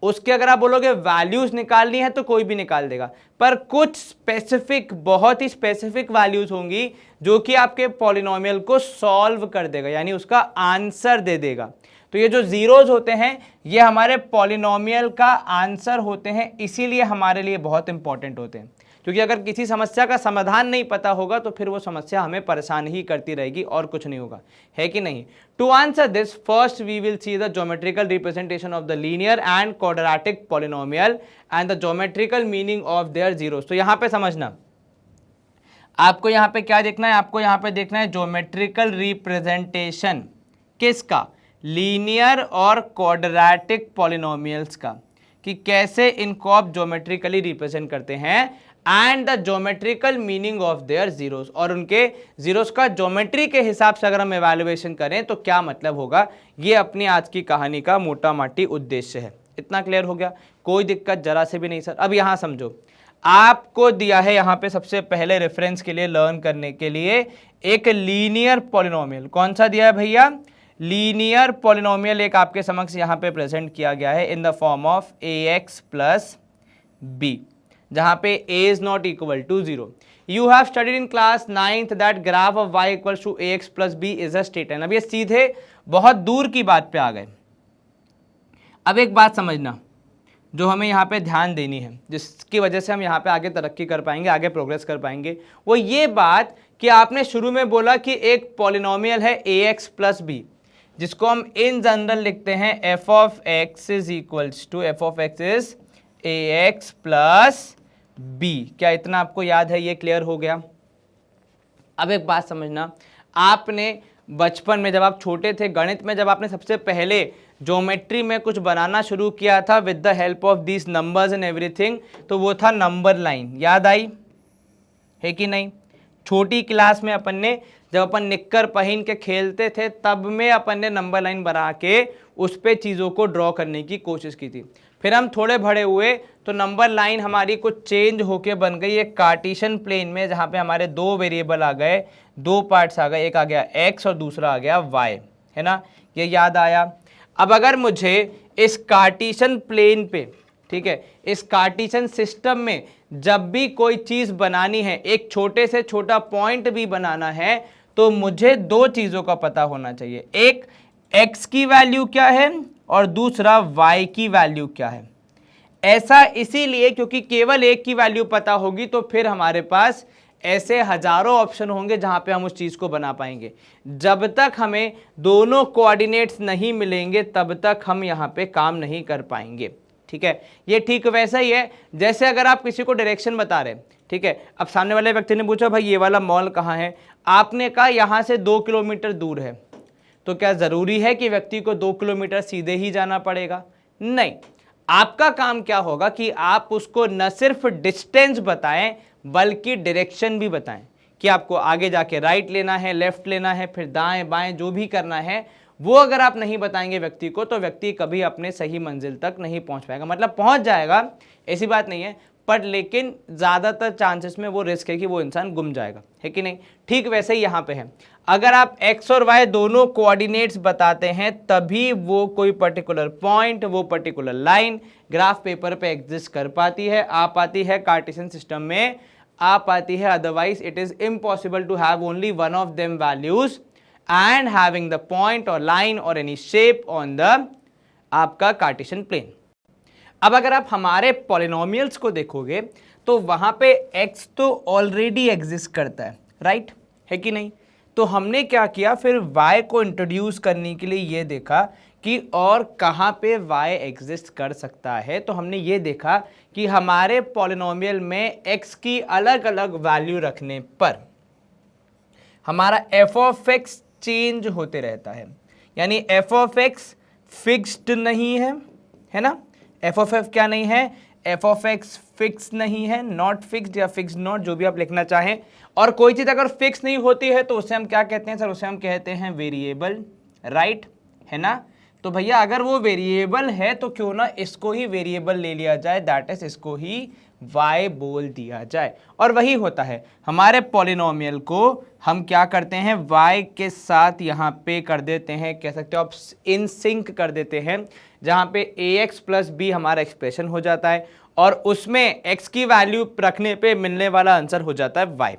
उसके अगर आप बोलोगे वैल्यूज निकालनी है तो कोई भी निकाल देगा, पर कुछ स्पेसिफिक, बहुत ही स्पेसिफिक वैल्यूज होंगी जो कि आपके पॉलिनोमियल को सॉल्व कर देगा, यानी उसका आंसर दे देगा। तो ये जो जीरोज होते हैं ये हमारे पॉलिनोमियल का आंसर होते हैं, इसीलिए हमारे लिए बहुत इंपॉर्टेंट होते हैं, क्योंकि अगर किसी समस्या का समाधान नहीं पता होगा तो फिर वो समस्या हमें परेशान ही करती रहेगी और कुछ नहीं होगा, है कि नहीं? To answer this first we will see the geometrical representation of the linear and quadratic polynomial and the geometrical meaning of their zeros. तो यहां पे समझना, आपको यहां पे क्या देखना है? आपको यहां पे देखना है ज्योमेट्रिकल रिप्रेजेंटेशन किसका? लीनियर और क्वाड्रेटिक पॉलिनोमियल्स का, कि कैसे इनको आप ज्योमेट्रिकली रिप्रेजेंट करते हैं, and the geometrical meaning of their zeros, और उनके जीरोस का ज्योमेट्री के हिसाब से अगर हम एवेल्युएशन करें तो क्या मतलब होगा। ये अपनी आज की कहानी का मोटा माटी उद्देश्य है। इतना क्लियर हो गया? कोई दिक्कत जरा से भी नहीं सर। अब यहां समझो, आपको दिया है यहां पे सबसे पहले रेफरेंस के लिए, लर्न करने के लिए, एक लीनियर पॉलिनोमियल। कौन सा दिया है भैया? लीनियर पॉलिनोमियल एक आपके समक्ष यहां पे प्रेजेंट किया गया है in the form of ax plus b, जहां पे a is not equal to 0. You have studied in class 9th that graph of y equals to ax plus b is a straight line. अब ये सीधे बहुत दूर की बात पे आ गए। अब एक बात समझना, जो हमें यहाँ पे ध्यान देनी है, जिसकी वजह से हम यहाँ पे आगे तरक्की कर पाएंगे, आगे प्रोग्रेस कर पाएंगे, वो ये बात कि आपने शुरू में बोला कि एक पॉलिनोमियल है ax प्लस बी, जिसको हम इन जनरल लिखते हैं f of x is equals to f of x is ax plus b। क्या इतना आपको याद है? ये क्लियर हो गया। अब एक बात समझना, आपने बचपन में जब आप छोटे थे, गणित में जब आपने सबसे पहले ज्योमेट्री में कुछ बनाना शुरू किया था with the help of this numbers and everything, तो वो था नंबर लाइन। याद आई है कि नहीं? छोटी क्लास में अपन ने जब अपन निक्कर पहन के खेलते थे, तब में अपन ने नंबर लाइन बना के उस पे चीज़ों को ड्रॉ करने की कोशिश की थी। फिर हम थोड़े बड़े हुए तो नंबर लाइन हमारी कुछ चेंज होके बन गई एक कार्टेशियन प्लेन में, जहाँ पे हमारे दो वेरिएबल आ गए, दो पार्ट्स आ गए, एक आ गया x और दूसरा आ गया y, है ना? ये याद आया। अब अगर मुझे इस कार्टेशियन प्लेन पे, ठीक है, इस कार्टेशियन सिस्टम में जब भी कोई चीज़ बनानी है, एक छोटे से छोटा पॉइंट भी बनाना है, तो मुझे दो चीज़ों का पता होना चाहिए, एक x की वैल्यू क्या है और दूसरा y की वैल्यू क्या है। ऐसा इसीलिए क्योंकि केवल एक की वैल्यू पता होगी तो फिर हमारे पास ऐसे हजारों ऑप्शन होंगे जहां पे हम उस चीज़ को बना पाएंगे। जब तक हमें दोनों कोऑर्डिनेट्स नहीं मिलेंगे तब तक हम यहाँ पे काम नहीं कर पाएंगे, ठीक है। ये ठीक वैसा ही है जैसे अगर आप किसी को डायरेक्शन बता रहे हैं, ठीक है, अब सामने वाले व्यक्ति ने पूछा भाई ये वाला मॉल कहाँ है, आपने कहा यहाँ से 2 किलोमीटर दूर है, तो क्या ज़रूरी है कि व्यक्ति को 2 किलोमीटर सीधे ही जाना पड़ेगा? नहीं। आपका काम क्या होगा कि आप उसको न सिर्फ डिस्टेंस बताएं बल्कि डायरेक्शन भी बताएं कि आपको आगे जाके राइट लेना है, लेफ्ट लेना है, फिर दाएं बाएं जो भी करना है, वो अगर आप नहीं बताएंगे व्यक्ति को तो व्यक्ति कभी अपने सही मंजिल तक नहीं पहुंच पाएगा। मतलब पहुंच जाएगा, ऐसी बात नहीं है, पर लेकिन ज़्यादातर चांसेस में वो रिस्क है कि वो इंसान गुम जाएगा, है कि नहीं? ठीक वैसे ही यहाँ पे है, अगर आप x और y दोनों कोऑर्डिनेट्स बताते हैं तभी वो कोई पर्टिकुलर पॉइंट, वो पर्टिकुलर लाइन ग्राफ पेपर पे एग्जिस्ट कर पाती है, आ पाती है, कार्टेशियन सिस्टम में आ पाती है। Otherwise it is impossible to have only one of them values and having the point और लाइन और एनी शेप ऑन द आपका कार्टेशियन प्लेन। अब अगर आप हमारे पॉलिनोमियल्स को देखोगे तो वहां पे x तो ऑलरेडी एग्जिस्ट करता है, राइट, है कि नहीं? तो हमने क्या किया, फिर y को इंट्रोड्यूस करने के लिए ये देखा कि और कहाँ पे y एग्जिस्ट कर सकता है। तो हमने ये देखा कि हमारे पॉलिनोमियल में x की अलग अलग वैल्यू रखने पर हमारा f ऑफ x चेंज होते रहता है, यानी f ऑफ x फिक्स्ड नहीं है ना? f ऑफ f क्या नहीं है? f ऑफ x फिक्स नहीं है, नॉट फिक्स्ड या फिक्स नॉट, जो भी आप लिखना चाहें। और कोई चीज़ अगर फिक्स नहीं होती है तो उसे हम क्या कहते हैं सर? उसे हम कहते हैं वेरिएबल, राइट, है ना? तो भैया अगर वो वेरिएबल है तो क्यों ना इसको ही वेरिएबल ले लिया जाए, दैट इज इसको ही y बोल दिया जाए। और वही होता है हमारे पॉलिनोमियल को हम क्या करते हैं, y के साथ यहाँ पे कर देते हैं, कह सकते हो आप इन सिंक कर देते हैं, जहाँ पे ax प्लस b हमारा एक्सप्रेशन हो जाता है और उसमें x की वैल्यू रखने पे मिलने वाला आंसर हो जाता है y।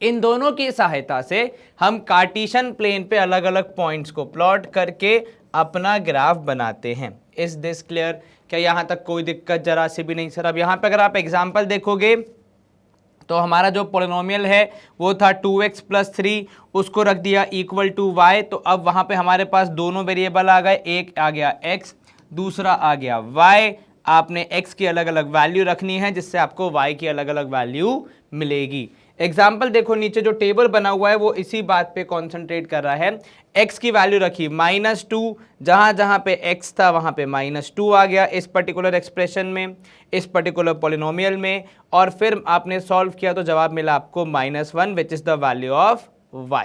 इन दोनों की सहायता से हम कार्टेशियन प्लेन पे अलग अलग पॉइंट्स को प्लॉट करके अपना ग्राफ बनाते हैं। Is this clear? क्या यहाँ तक कोई दिक्कत जरा सी भी नहीं सर? अब यहाँ पे अगर आप एग्जांपल देखोगे तो हमारा जो पॉलिनोमियल है वो था 2x प्लस 3, उसको रख दिया इक्वल टू y। तो अब वहाँ पे हमारे पास दोनों वेरिएबल आ गए, एक आ गया x, दूसरा आ गया y। आपने x की अलग अलग वैल्यू रखनी है जिससे आपको y की अलग अलग वैल्यू मिलेगी। एग्जाम्पल देखो, नीचे जो टेबल बना हुआ है वो इसी बात पे कॉन्सेंट्रेट कर रहा है। x की वैल्यू रखी -2, जहां जहां पे x था वहां पे -2 आ गया इस पर्टिकुलर एक्सप्रेशन में, इस पर्टिकुलर पॉलिनोमियल में, और फिर आपने सॉल्व किया तो जवाब मिला आपको -1 which is the value of y।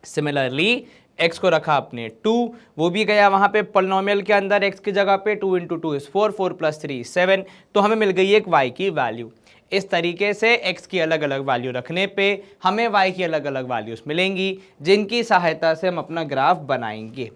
Similarly x को रखा आपने 2, वो भी गया वहां पे पॉलिनोमियल के अंदर x की जगह पे 2 × 2 is 4, 4 + 3 7, तो हमें मिल गई एक y की वैल्यू। इस तरीके से x की अलग अलग वैल्यू रखने पे हमें y की अलग अलग वैल्यूज मिलेंगी जिनकी सहायता से हम अपना ग्राफ बनाएंगे,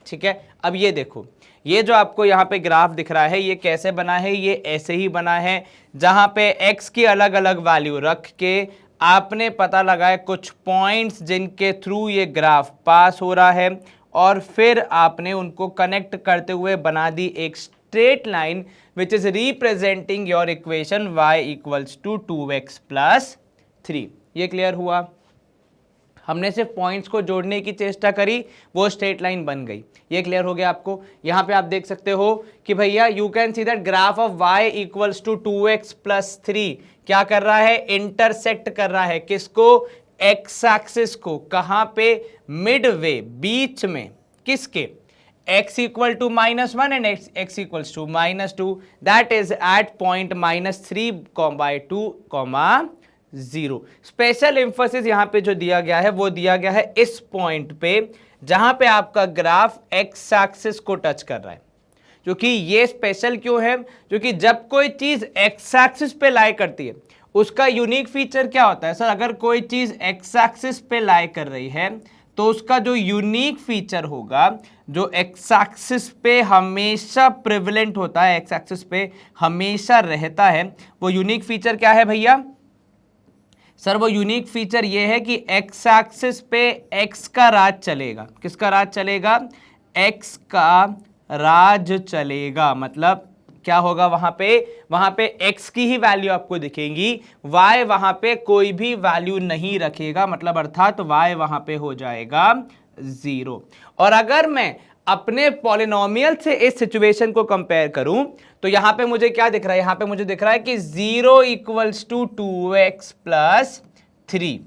ठीक है। अब ये देखो, ये जो आपको यहाँ पे ग्राफ दिख रहा है ये कैसे बना है? ये ऐसे ही बना है जहाँ पे x की अलग अलग वैल्यू रख के आपने पता लगाया कुछ पॉइंट्स जिनके थ्रू ये ग्राफ पास हो रहा है और फिर आपने उनको कनेक्ट करते हुए बना दी एक straight line which is representing your equation y equals to 2x plus 3। ये क्लियर हुआ? हमने सिर्फ पॉइंट्स को जोड़ने की चेष्टा करी, वो स्ट्रेट लाइन बन गई। ये क्लियर हो गया आपको? यहां पे आप देख सकते हो कि भैया you can see that graph of y equals to 2x plus 3 क्या कर रहा है? इंटरसेक्ट कर रहा है किसको? x एक्सिस को। कहां पे? मिडवे, बीच में। किसके? x equal to -1 and x equals to -2, that is at point -3/2, 0। Special emphasis यहां पे जो दिया गया है वो दिया गया है इस पॉइंट पे जहां पे आपका ग्राफ एक्स एक्सिस को टच कर रहा है। क्योंकि ये स्पेशल क्यों है? क्योंकि जब कोई चीज एक्स एक्सिस पे लाई करती है उसका यूनिक फीचर क्या होता है? सर अगर कोई चीज एक्स एक्सिस पे लाई कर रही है तो उसका जो यूनिक फीचर होगा, जो एक्स एक्सिस पे हमेशा प्रिविलेंट होता है, एक्स एक्सिस पे हमेशा रहता है, वो यूनिक फीचर क्या है भैया? सर वो यूनिक फीचर ये है कि एक्स एक्सिस पे एक्स का राज चलेगा। किसका राज चलेगा? एक्स का राज चलेगा। मतलब क्या होगा वहां पे? वहां पे एक्स की ही वैल्यू आपको दिखेगी, वाई वहां पे कोई भी वैल्यू नहीं रखेगा, मतलब अर्थात वाई वहां पे हो जाएगा 0। और अगर मैं अपने पॉलिनोमियल से इस सिचुएशन को कंपेयर करूं तो यहां पे मुझे क्या दिख रहा है? यहां पे मुझे दिख रहा है कि 0 इक्वल्स टू 2x प्लस 3।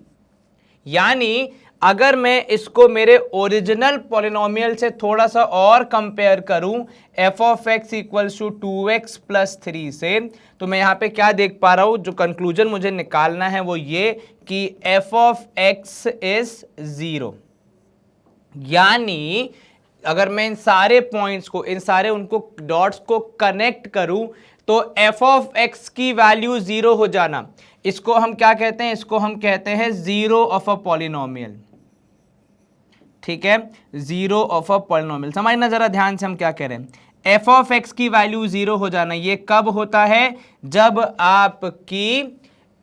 यानी अगर मैं इसको मेरे ओरिजिनल पॉलिनोमियल से थोड़ा सा और कंपेयर करूं f of x equals to 2x plus 3 से, तो मैं यहां पे क्या देख पा रहा हूं? जो कंक्लूजन मुझे निकालना है वो ये कि f ऑफ x इज 0। यानी अगर मैं इन सारे पॉइंट्स को, इन सारे उनको डॉट्स को कनेक्ट करूं तो f ऑफ x की वैल्यू 0 हो जाना, इसको हम क्या कहते हैं? इसको हम कहते हैं 0 ऑफ अ पॉलिनोमियल। ठीक है, 0 ऑफ अ पॉलिनोमियल। समझना जरा ध्यान से हम क्या कह रहे हैं। f ऑफ x की वैल्यू 0 हो जाना, ये कब होता है? जब आपकी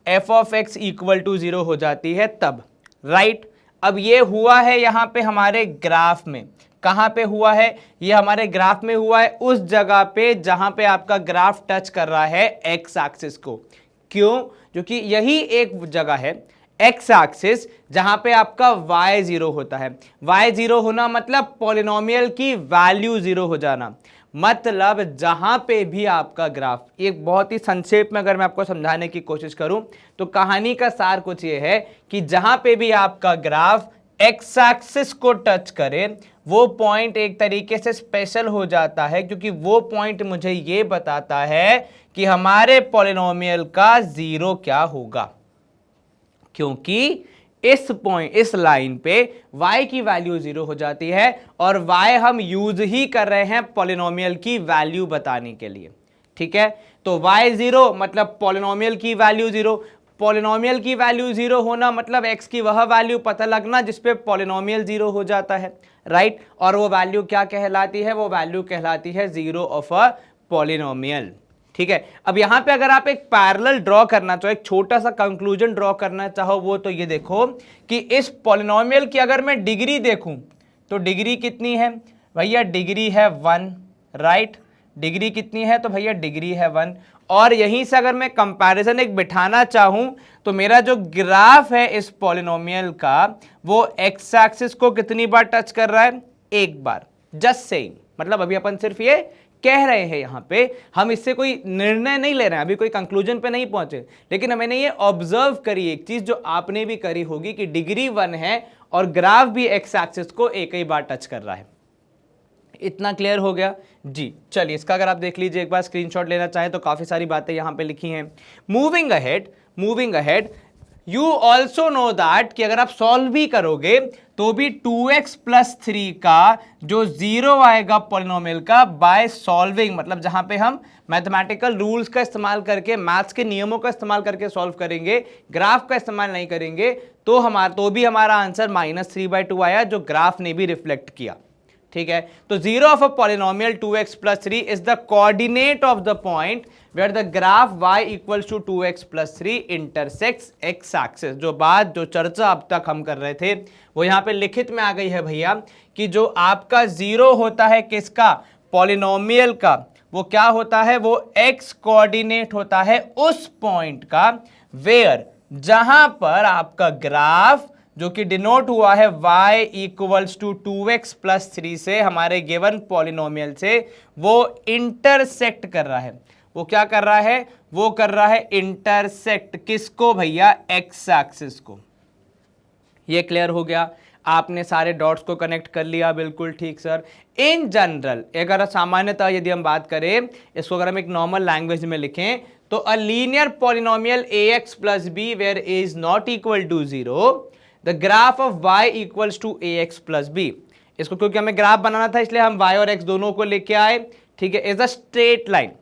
f of x equal to 0 हो जाती है तब, राइट? अब ये हुआ है यहां पे हमारे ग्राफ में। कहां पे हुआ है? ये हमारे ग्राफ में हुआ है उस जगह पे जहां पे आपका ग्राफ टच कर रहा है एक्स एक्सिस को। क्यों? क्योंकि यही एक जगह है एक्स एक्सिस जहां पे आपका y 0 होता है। y 0 होना मतलब पॉलिनोमियल की वैल्यू 0 हो जाना। मतलब जहां पे भी आपका ग्राफ, एक बहुत ही संक्षेप में अगर मैं आपको समझाने की कोशिश करूं तो कहानी का सार कुछ ये है कि जहां पे भी आपका ग्राफ एक्स एक्सिस को टच करे वो पॉइंट एक तरीके से स्पेशल हो जाता है, क्योंकि वो पॉइंट मुझे ये बताता है कि हमारे पॉलिनोमियल का 0 क्या होगा। क्योंकि इस पॉइंट, इस लाइन पे y की वैल्यू 0 हो जाती है और y हम यूज ही कर रहे हैं पॉलिनोमियल की वैल्यू बताने के लिए। ठीक है, तो y 0 मतलब पॉलिनोमियल की वैल्यू 0। पॉलिनोमियल की वैल्यू 0 होना मतलब x की वह वैल्यू पता लगना जिसपे पॉलिनोमियल 0 हो जाता है, राइट? और वो वैल्यू क्या कहलाती है? वो वैल्यू कहलाती है 0 ऑफ अ पॉलिनोमियल। ठीक है, अब यहां पे अगर आप एक पैरेलल ड्रॉ करना चाहो, एक छोटा सा कंक्लूजन ड्रॉ करना चाहो, वो तो ये देखो कि इस पॉलिनोमियल की अगर मैं डिग्री देखूं तो डिग्री कितनी है भैया? डिग्री है 1, राइट? डिग्री कितनी है? तो भैया डिग्री है 1। और यहीं से अगर मैं कंपैरिजन एक बिठाना चाहूं तो मेरा जो ग्राफ है इस पॉलिनोमियल का वो एक्स एक्सिस को कितनी बार टच कर रहा है? एक बार। जस्ट सेइंग, मतलब अभी अपन सिर्फ ये कह रहे हैं, यहां पे हम इससे कोई निर्णय नहीं ले रहे हैं, अभी कोई कंक्लूजन पे नहीं पहुंचे, लेकिन मैंने ये ऑब्जर्व करी एक चीज जो आपने भी करी होगी कि डिग्री 1 है और ग्राफ भी एक्स एक्सिस को एक ही बार टच कर रहा है। इतना क्लियर हो गया जी? चलिए इसका अगर आप देख लीजिए एक बार, स्क्रीनशॉट लेना चाहें तो काफी सारी बातें यहां पे लिखी हैं। Moving ahead you also know that कि अगर आप सॉल्व भी करोगे तो भी 2x प्लस 3 का जो 0 आएगा पॉलिनोमियल का बाय सॉल्विंग, मतलब जहां पे हम मैथमेटिकल रूल्स का इस्तेमाल करके, मैथ्स के नियमों का इस्तेमाल करके सॉल्व करेंगे, ग्राफ का इस्तेमाल नहीं करेंगे, तो भी हमारा आंसर -3/2 आया, जो ग्राफ ने भी रिफ्लेक्ट किया। ठीक है, तो 0 of a polynomial 2x plus 3 is the coordinate of the point where the graph y equals to 2x plus 3 intersects x axis. जो चर्चा अब तक हम कर रहे थे वो यहां पे लिखित में आ गई है भैया, कि जो आपका 0 होता है किसका? पॉलिनोमियल का, वो क्या होता है, वो x कोऑर्डिनेट होता है उस पॉइंट का वेयर जहां पर आपका ग्राफ जो कि डिनोट हुआ है y equals to 2x plus 3 से हमारे गिवन पॉलिनोमियल से वो इंटरसेक्ट कर रहा है। वो क्या कर रहा है, वो कर रहा है इंटरसेक्ट किसको भैया, x एक्सिस को। ये क्लियर हो गया, आपने सारे डॉट्स को कनेक्ट कर लिया, बिल्कुल ठीक सर। इन जनरल अगर सामान्यतः यदि हम बात करें, इसको अगर हम एक नॉर्मल लैंग्वेज में लिखें तो a linear polynomial ax plus b where a is not equal to 0, the graph of y equals to ax plus b. इसको क्योंकि हमें ग्राफ बनाना था इसलिए हम y और x दोनों को लेके आए, ठीक है, इज अ स्ट्रेट लाइन।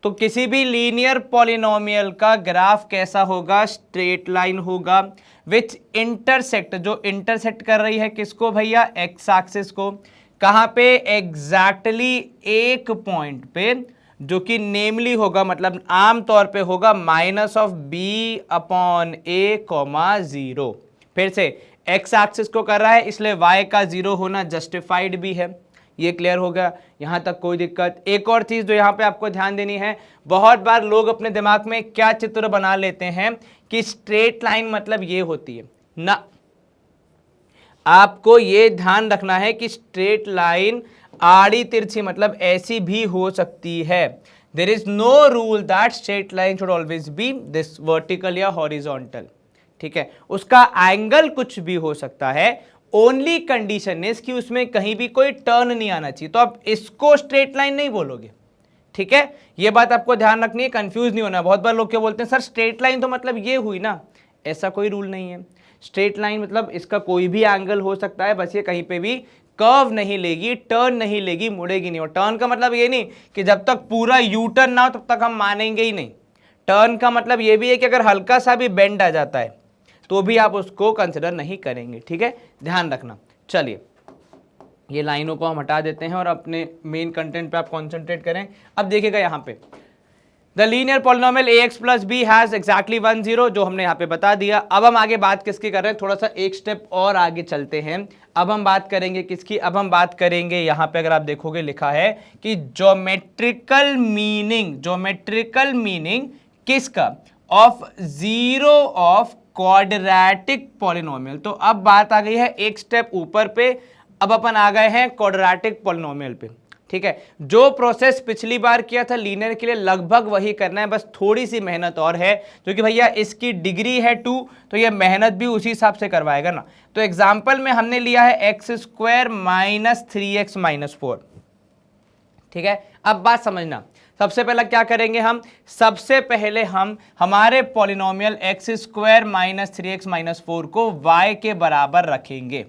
तो किसी भी लीनियर पॉलिनोमियल का ग्राफ कैसा होगा, स्ट्रेट लाइन होगा, विच इंटरसेक्ट, जो इंटरसेक्ट कर रही है किसको भैया, एक्स एक्सिस को। कहां पे, एग्जैक्टली एक पॉइंट पे, जो कि नेमली होगा, मतलब आम तौर पे होगा minus of b upon a comma 0। फिर से एक्स एक्सिस को कर रहा है इसलिए y का 0 होना जस्टिफाइड भी है। ये क्लियर हो गया, यहां तक कोई दिक्कत। एक और चीज जो यहां पे आपको ध्यान देनी है, बहुत बार लोग अपने दिमाग में क्या चित्र बना लेते हैं कि स्ट्रेट लाइन मतलब ये होती है ना, आपको ये ध्यान रखना है कि स्ट्रेट लाइन आड़ी तिरछी मतलब ऐसी भी हो सकती है। There is no rule that straight line should always be this vertical या हॉरिजॉन्टल, ठीक है, उसका एंगल कुछ भी हो सकता है। ओनली कंडीशन इज कि उसमें कहीं भी कोई टर्न नहीं आना चाहिए, तो आप इसको स्ट्रेट लाइन नहीं बोलोगे, ठीक है, ये बात आपको ध्यान रखनी है, कंफ्यूज नहीं होना। बहुत बार लोग क्या बोलते हैं, सर स्ट्रेट लाइन तो मतलब ये हुई ना, ऐसा कोई रूल नहीं है। स्ट्रेट लाइन मतलब इसका कोई भी एंगल हो सकता है, बस ये कहीं पे भी कर्व नहीं लेगी, टर्न नहीं लेगी, मुड़ेगी नहीं। और टर्न का मतलब ये नहीं कि जब तक पूरा यू टर्न ना हो तब तक हम मानेंगे ही नहीं। टर्न का मतलब ये भी है कि अगर हल्का सा भी बेंड आ जाता है तो भी आप उसको कंसिडर नहीं करेंगे, ठीक है, ध्यान रखना। चलिए ये लाइनों को हम हटा देते हैं और अपने मेन कंटेंट पे आप कॉन्सेंट्रेट करें। अब देखिएगा यहाँ पे the linear polynomial ax plus b has exactly 1 0, जो हमने यहाँ पे बता दिया। अब हम आगे बात किसकी कर रहे हैं, थोड़ा सा एक स्टेप और आगे चलते हैं। अब हम बात करेंगे किसकी, अब हम बात करेंगे यहाँ पे अगर आप देखोगे लिखा है कि ज्योमेट्रिकल मीनिंग किसका, of zero of quadratic polynomial. तो अब बात आ गई है एक स्टेप ऊपर पे, अब अपन आ गए हैं क्वाड्रेटिक पॉलिनोमियल पे, ठीक है। जो प्रोसेस पिछली बार किया था लीनियर के लिए लगभग वही करना है, बस थोड़ी सी मेहनत और है, क्योंकि भैया इसकी डिग्री है 2 तो ये मेहनत भी उसी हिसाब से करवाएगा ना। तो एग्जाम्पल में हमने लिया है x square minus 3x minus 4, ठीक है। अब बात समझना, सबसे पहले क्या करेंगे हम, सबसे पहले हम हमारे polynomial x square minus 3x minus 4 को y के बराबर रखेंगे।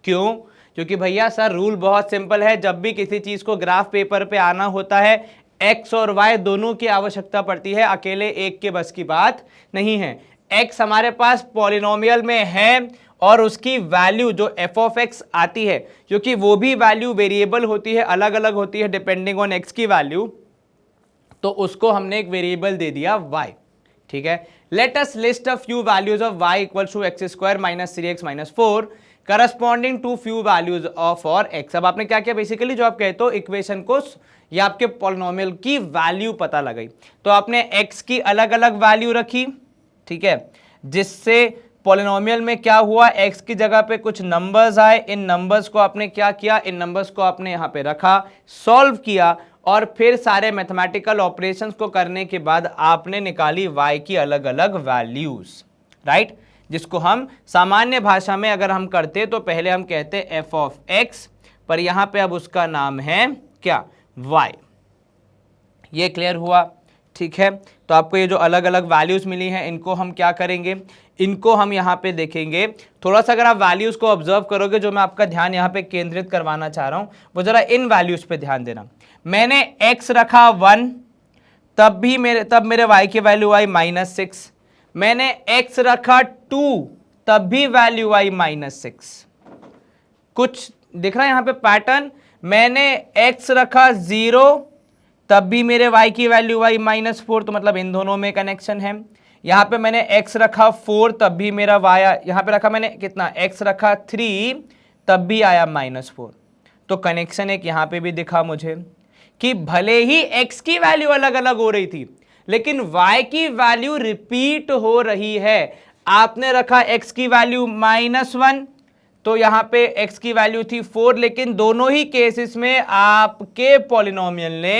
क्यों, क्योंकि भैया सर रूल बहुत सिंपल है, जब भी किसी चीज को ग्राफ पेपर पे आना होता है x और y दोनों की आवश्यकता पड़ती है, अकेले एक के बस की बात नहीं है। x हमारे पास पॉलिनोमियल में है और उसकी वैल्यू जो f ऑफ x आती है, क्योंकि वो भी वैल्यू वेरिएबल होती है, अलग अलग होती है डिपेंडिंग ऑन x की वैल्यू, तो उसको हमने एक वेरिएबल दे दिया y, ठीक है। Let us list a few values of y equals to x square minus 3x minus 4 corresponding to few values of और x। अब आपने क्या किया, बेसिकली जो आप कहते हो इक्वेशन को या आपके पॉलिनोमियल की वैल्यू पता लगाई, तो आपने x की अलग अलग वैल्यू रखी, ठीक है, जिससे पॉलिनोमियल में क्या हुआ, x की जगह पे कुछ नंबर्स आए, इन नंबर्स को आपने क्या किया, इन नंबर्स को आपने यहाँ पे रखा, सॉल्व किया, और फिर सारे मैथमेटिकल ऑपरेशंस को करने के बाद आपने निकाली y की अलग अलग वैल्यूज, राइट, जिसको हम सामान्य भाषा में अगर हम करते तो पहले हम कहते f ऑफ x, पर यहां पे अब उसका नाम है क्या, y। ये क्लियर हुआ, ठीक है। तो आपको ये जो अलग अलग वैल्यूज मिली हैं इनको हम क्या करेंगे, इनको हम यहाँ पे देखेंगे। थोड़ा सा अगर आप वैल्यूज को ऑब्जर्व करोगे, जो मैं आपका ध्यान यहाँ पे केंद्रित करवाना चाह रहा हूं वो जरा इन वैल्यूज पे ध्यान देना। मैंने x रखा 1, तब मेरे y की वैल्यू आई -6। मैंने x रखा 2, तब भी वैल्यू आई -6। कुछ दिख रहा है यहाँ पे पैटर्न, मैंने x रखा 0, तब भी मेरे y की वैल्यू आई -4, तो मतलब इन दोनों में कनेक्शन है। यहाँ पे मैंने x रखा 4, तब भी मेरा y, यहाँ पे रखा मैंने कितना, x रखा 3, तब भी आया -4, तो कनेक्शन एक यहाँ पे भी दिखा मुझे। कि भले ही x की वैल्यू अलग अलग हो रही थी लेकिन y की वैल्यू रिपीट हो रही है। आपने रखा x की वैल्यू -1, तो यहां पे x की वैल्यू थी 4, लेकिन दोनों ही केसेस में आपके पॉलिनोमियल ने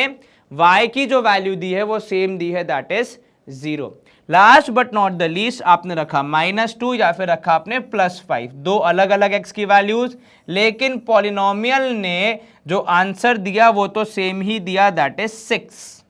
y की जो वैल्यू दी है वो सेम दी है, that is 0। Last but not the least आपने रखा -2 या फिर रखा आपने +5, दो अलग अलग x की वैल्यूज, लेकिन पॉलिनोमियल ने जो आंसर दिया वो तो सेम ही दिया, दैट इज 6।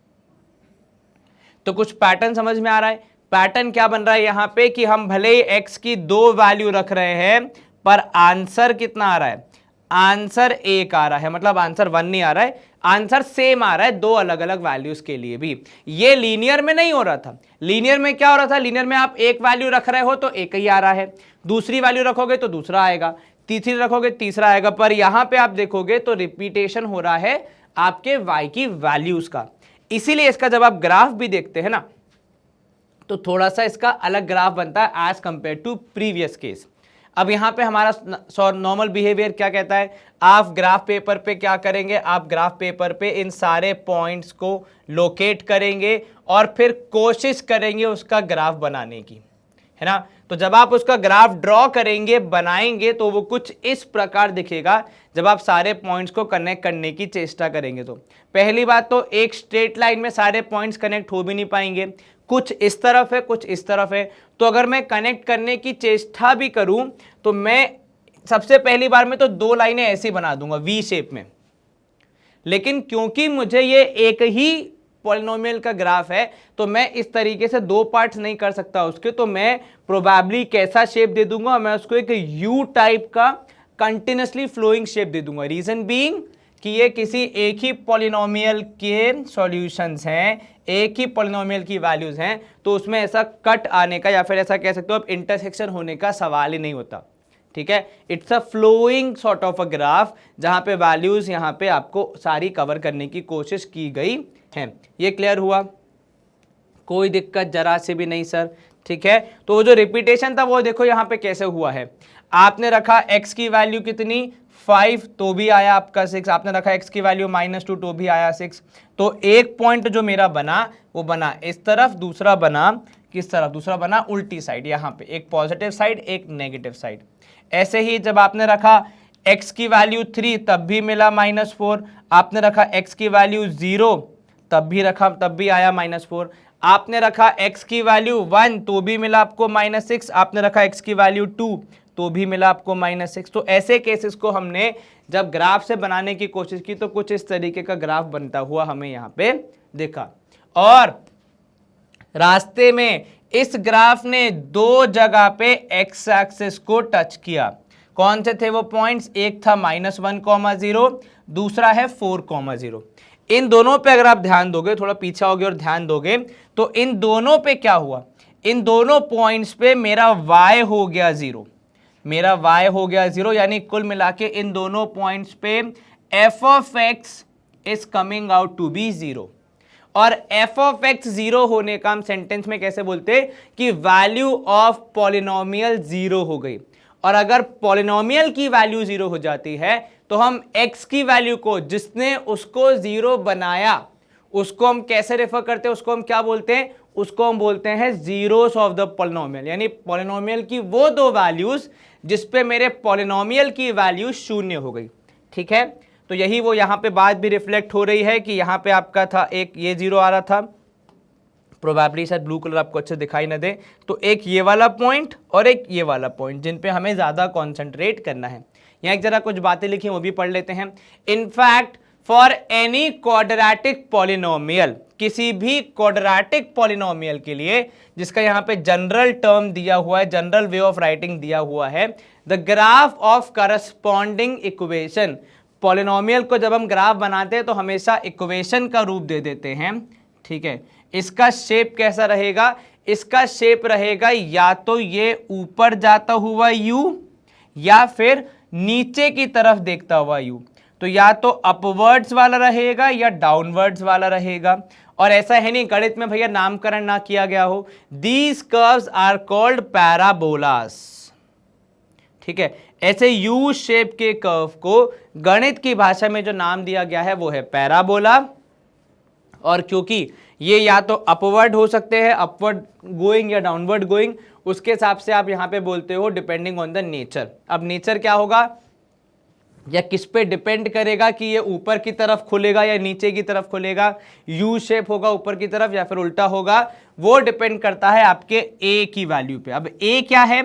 तो कुछ पैटर्न समझ में आ रहा है? पैटर्न क्या बन रहा है यहां पे कि हम भले ही x की दो वैल्यू रख रहे हैं पर आंसर कितना आ रहा है? आंसर 1 आ रहा है, मतलब आंसर 1 नहीं आ रहा है, आंसर सेम आ रहा है दो अलग अलग वैल्यूज के लिए भी। ये लीनियर में नहीं हो रहा था। लीनियर में क्या हो रहा था? लीनियर में आप एक वैल्यू रख रहे हो तो एक ही आ रहा है, दूसरी वैल्यू रखोगे तो दूसरा आएगा, तीसरी रखोगे तीसरा आएगा, पर यहां पे आप देखोगे तो रिपीटेशन हो रहा है आपके y की वैल्यूज का। इसीलिए इसका जब आप ग्राफ भी देखते हैं ना तो थोड़ा सा इसका अलग ग्राफ बनता है as compared to previous case. अब यहां पे हमारा नॉर्मल बिहेवियर क्या कहता है? आप ग्राफ पेपर पे क्या करेंगे? आप ग्राफ पेपर पे इन सारे पॉइंट्स को लोकेट करेंगे और फिर कोशिश करेंगे उसका ग्राफ बनाने की, है ना। तो जब आप उसका ग्राफ ड्रॉ करेंगे, बनाएंगे, तो वो कुछ इस प्रकार दिखेगा जब आप सारे पॉइंट्स को कनेक्ट करने की चेष्टा करेंगे। तो पहली बात तो एक स्ट्रेट लाइन में सारे पॉइंट्स कनेक्ट हो भी नहीं पाएंगे, कुछ इस तरफ है कुछ इस तरफ है। तो अगर मैं कनेक्ट करने की चेष्टा भी करूं तो मैं सबसे पहली बार में तो दो लाइनें ऐसी बना दूंगा वी शेप में, लेकिन क्योंकि मुझे ये एक ही पॉलिनोमियल का ग्राफ है तो मैं इस तरीके से दो पार्ट्स नहीं कर सकता उसके, तो मैं प्रोबेबली कैसा शेप दे दूंगा? मैं उसको एक यू टाइप का कंटिन्यूसली फ्लोइंग शेप दे दूंगा। रीजन बीइंग कि ये किसी एक ही पॉलिनोमियल के सॉल्यूशंस हैं, एक ही पॉलिनोमियल की वैल्यूज हैं, तो उसमें ऐसा कट आने का या फिर ऐसा कह सकते हो आप इंटरसेक्शन होने का सवाल ही नहीं होता। ठीक है, it's a flowing sort of a graph जहां पे वैल्यूज यहां पे आपको सारी कवर करने की कोशिश की गई है। ये क्लियर हुआ? कोई दिक्कत जरा से भी नहीं सर? ठीक है, तो वो जो रिपीटेशन था वो देखो यहां पे कैसे हुआ है। आपने रखा x की वैल्यू कितनी 5 तो भी आया आपका 6, आपने रखा x की वैल्यू -2 तो भी आया 6। तो एक पॉइंट जो मेरा बना वो बना इस तरफ, दूसरा बना किस तरफ? दूसरा बना उल्टी साइड, यहाँ पे एक पॉजिटिव साइड एक नेगेटिव साइड। ऐसे ही जब आपने रखा x की वैल्यू 3 तब भी मिला -4, आपने रखा x की वैल्यू 0 तब भी आया -4, आपने रखा x की वैल्यू 1 तो भी मिला आपको -6, आपने रखा x की वैल्यू 2 तो भी मिला आपको -6। तो ऐसे केसेस को हमने जब ग्राफ से बनाने की कोशिश की तो कुछ इस तरीके का ग्राफ बनता हुआ हमें यहाँ पे देखा। और रास्ते में इस ग्राफ ने दो जगह पे x एक्सिस को टच किया। कौन से थे वो पॉइंट्स? एक था -1,0, दूसरा है 4,0। इन दोनों पे अगर आप ध्यान दोगे, थोड़ा पीछे होगे और ध्यान दोगे, तो इन दोनों पे क्या हुआ? इन दोनों पॉइंट्स पे मेरा y हो गया 0, मेरा y हो गया 0, यानी कुल मिला के इन दोनों पॉइंट्स पे f of x is coming out to be 0। और f ऑफ x 0 होने का हम सेंटेंस में कैसे बोलते हैं कि वैल्यू ऑफ पॉलिनोमियल 0 हो गई। और अगर पॉलिनोमियल की वैल्यू 0 हो जाती है तो हम x की वैल्यू को, जिसने उसको 0 बनाया, उसको हम कैसे रेफर करते हैं? उसको हम क्या बोलते हैं? उसको हम बोलते हैं जीरोस ऑफ द पॉलिनोमियल, यानी पॉलिनोमियल की वो दो वैल्यूज जिसपे मेरे पॉलिनोमियल की वैल्यू 0 हो गई। ठीक है, तो यही वो यहां पे बात भी रिफ्लेक्ट हो रही है कि यहां पे आपका था एक ये 0 आ रहा था, प्रोबेबली शायद ब्लू कलर आपको अच्छे दिखाई ना दे, तो एक ये वाला पॉइंट और एक ये वाला पॉइंट जिन पे हमें ज्यादा कॉन्सेंट्रेट करना है। यहाँ एक जरा कुछ बातें लिखी वो भी पढ़ लेते हैं। In fact for any quadratic polynomial, किसी भी क्वाड्रेटिक पॉलिनोमियल के लिए जिसका यहाँ पे जनरल टर्म दिया हुआ है, जनरल वे ऑफ राइटिंग दिया हुआ है, the graph of corresponding equation. Polynomial को जब हम ग्राफ बनाते हैं तो हमेशा इक्वेशन का रूप दे देते हैं। ठीक है, इसका शेप कैसा रहेगा? इसका शेप रहेगा या तो ये ऊपर जाता हुआ u या फिर नीचे की तरफ देखता हुआ u। तो या तो अपवर्ड्स वाला रहेगा या डाउनवर्ड्स वाला रहेगा। और ऐसा है नहीं गणित में भैया नामकरण ना किया गया हो। These curves are called parabolas. ठीक है, ऐसे यू शेप के कर्व को गणित की भाषा में जो नाम दिया गया है वो है पैराबोला। और क्योंकि ये या तो अपवर्ड हो सकते हैं, अपवर्ड गोइंग या डाउनवर्ड गोइंग, उसके हिसाब से आप यहाँ पे बोलते हो डिपेंडिंग ऑन द नेचर। अब नेचर क्या होगा या किस पे डिपेंड करेगा कि ये ऊपर की तरफ खुलेगा या नीचे की तरफ खुलेगा, यू शेप होगा ऊपर की तरफ या फिर उल्टा होगा, वो डिपेंड करता है आपके ए की वैल्यू पे। अब ए क्या है,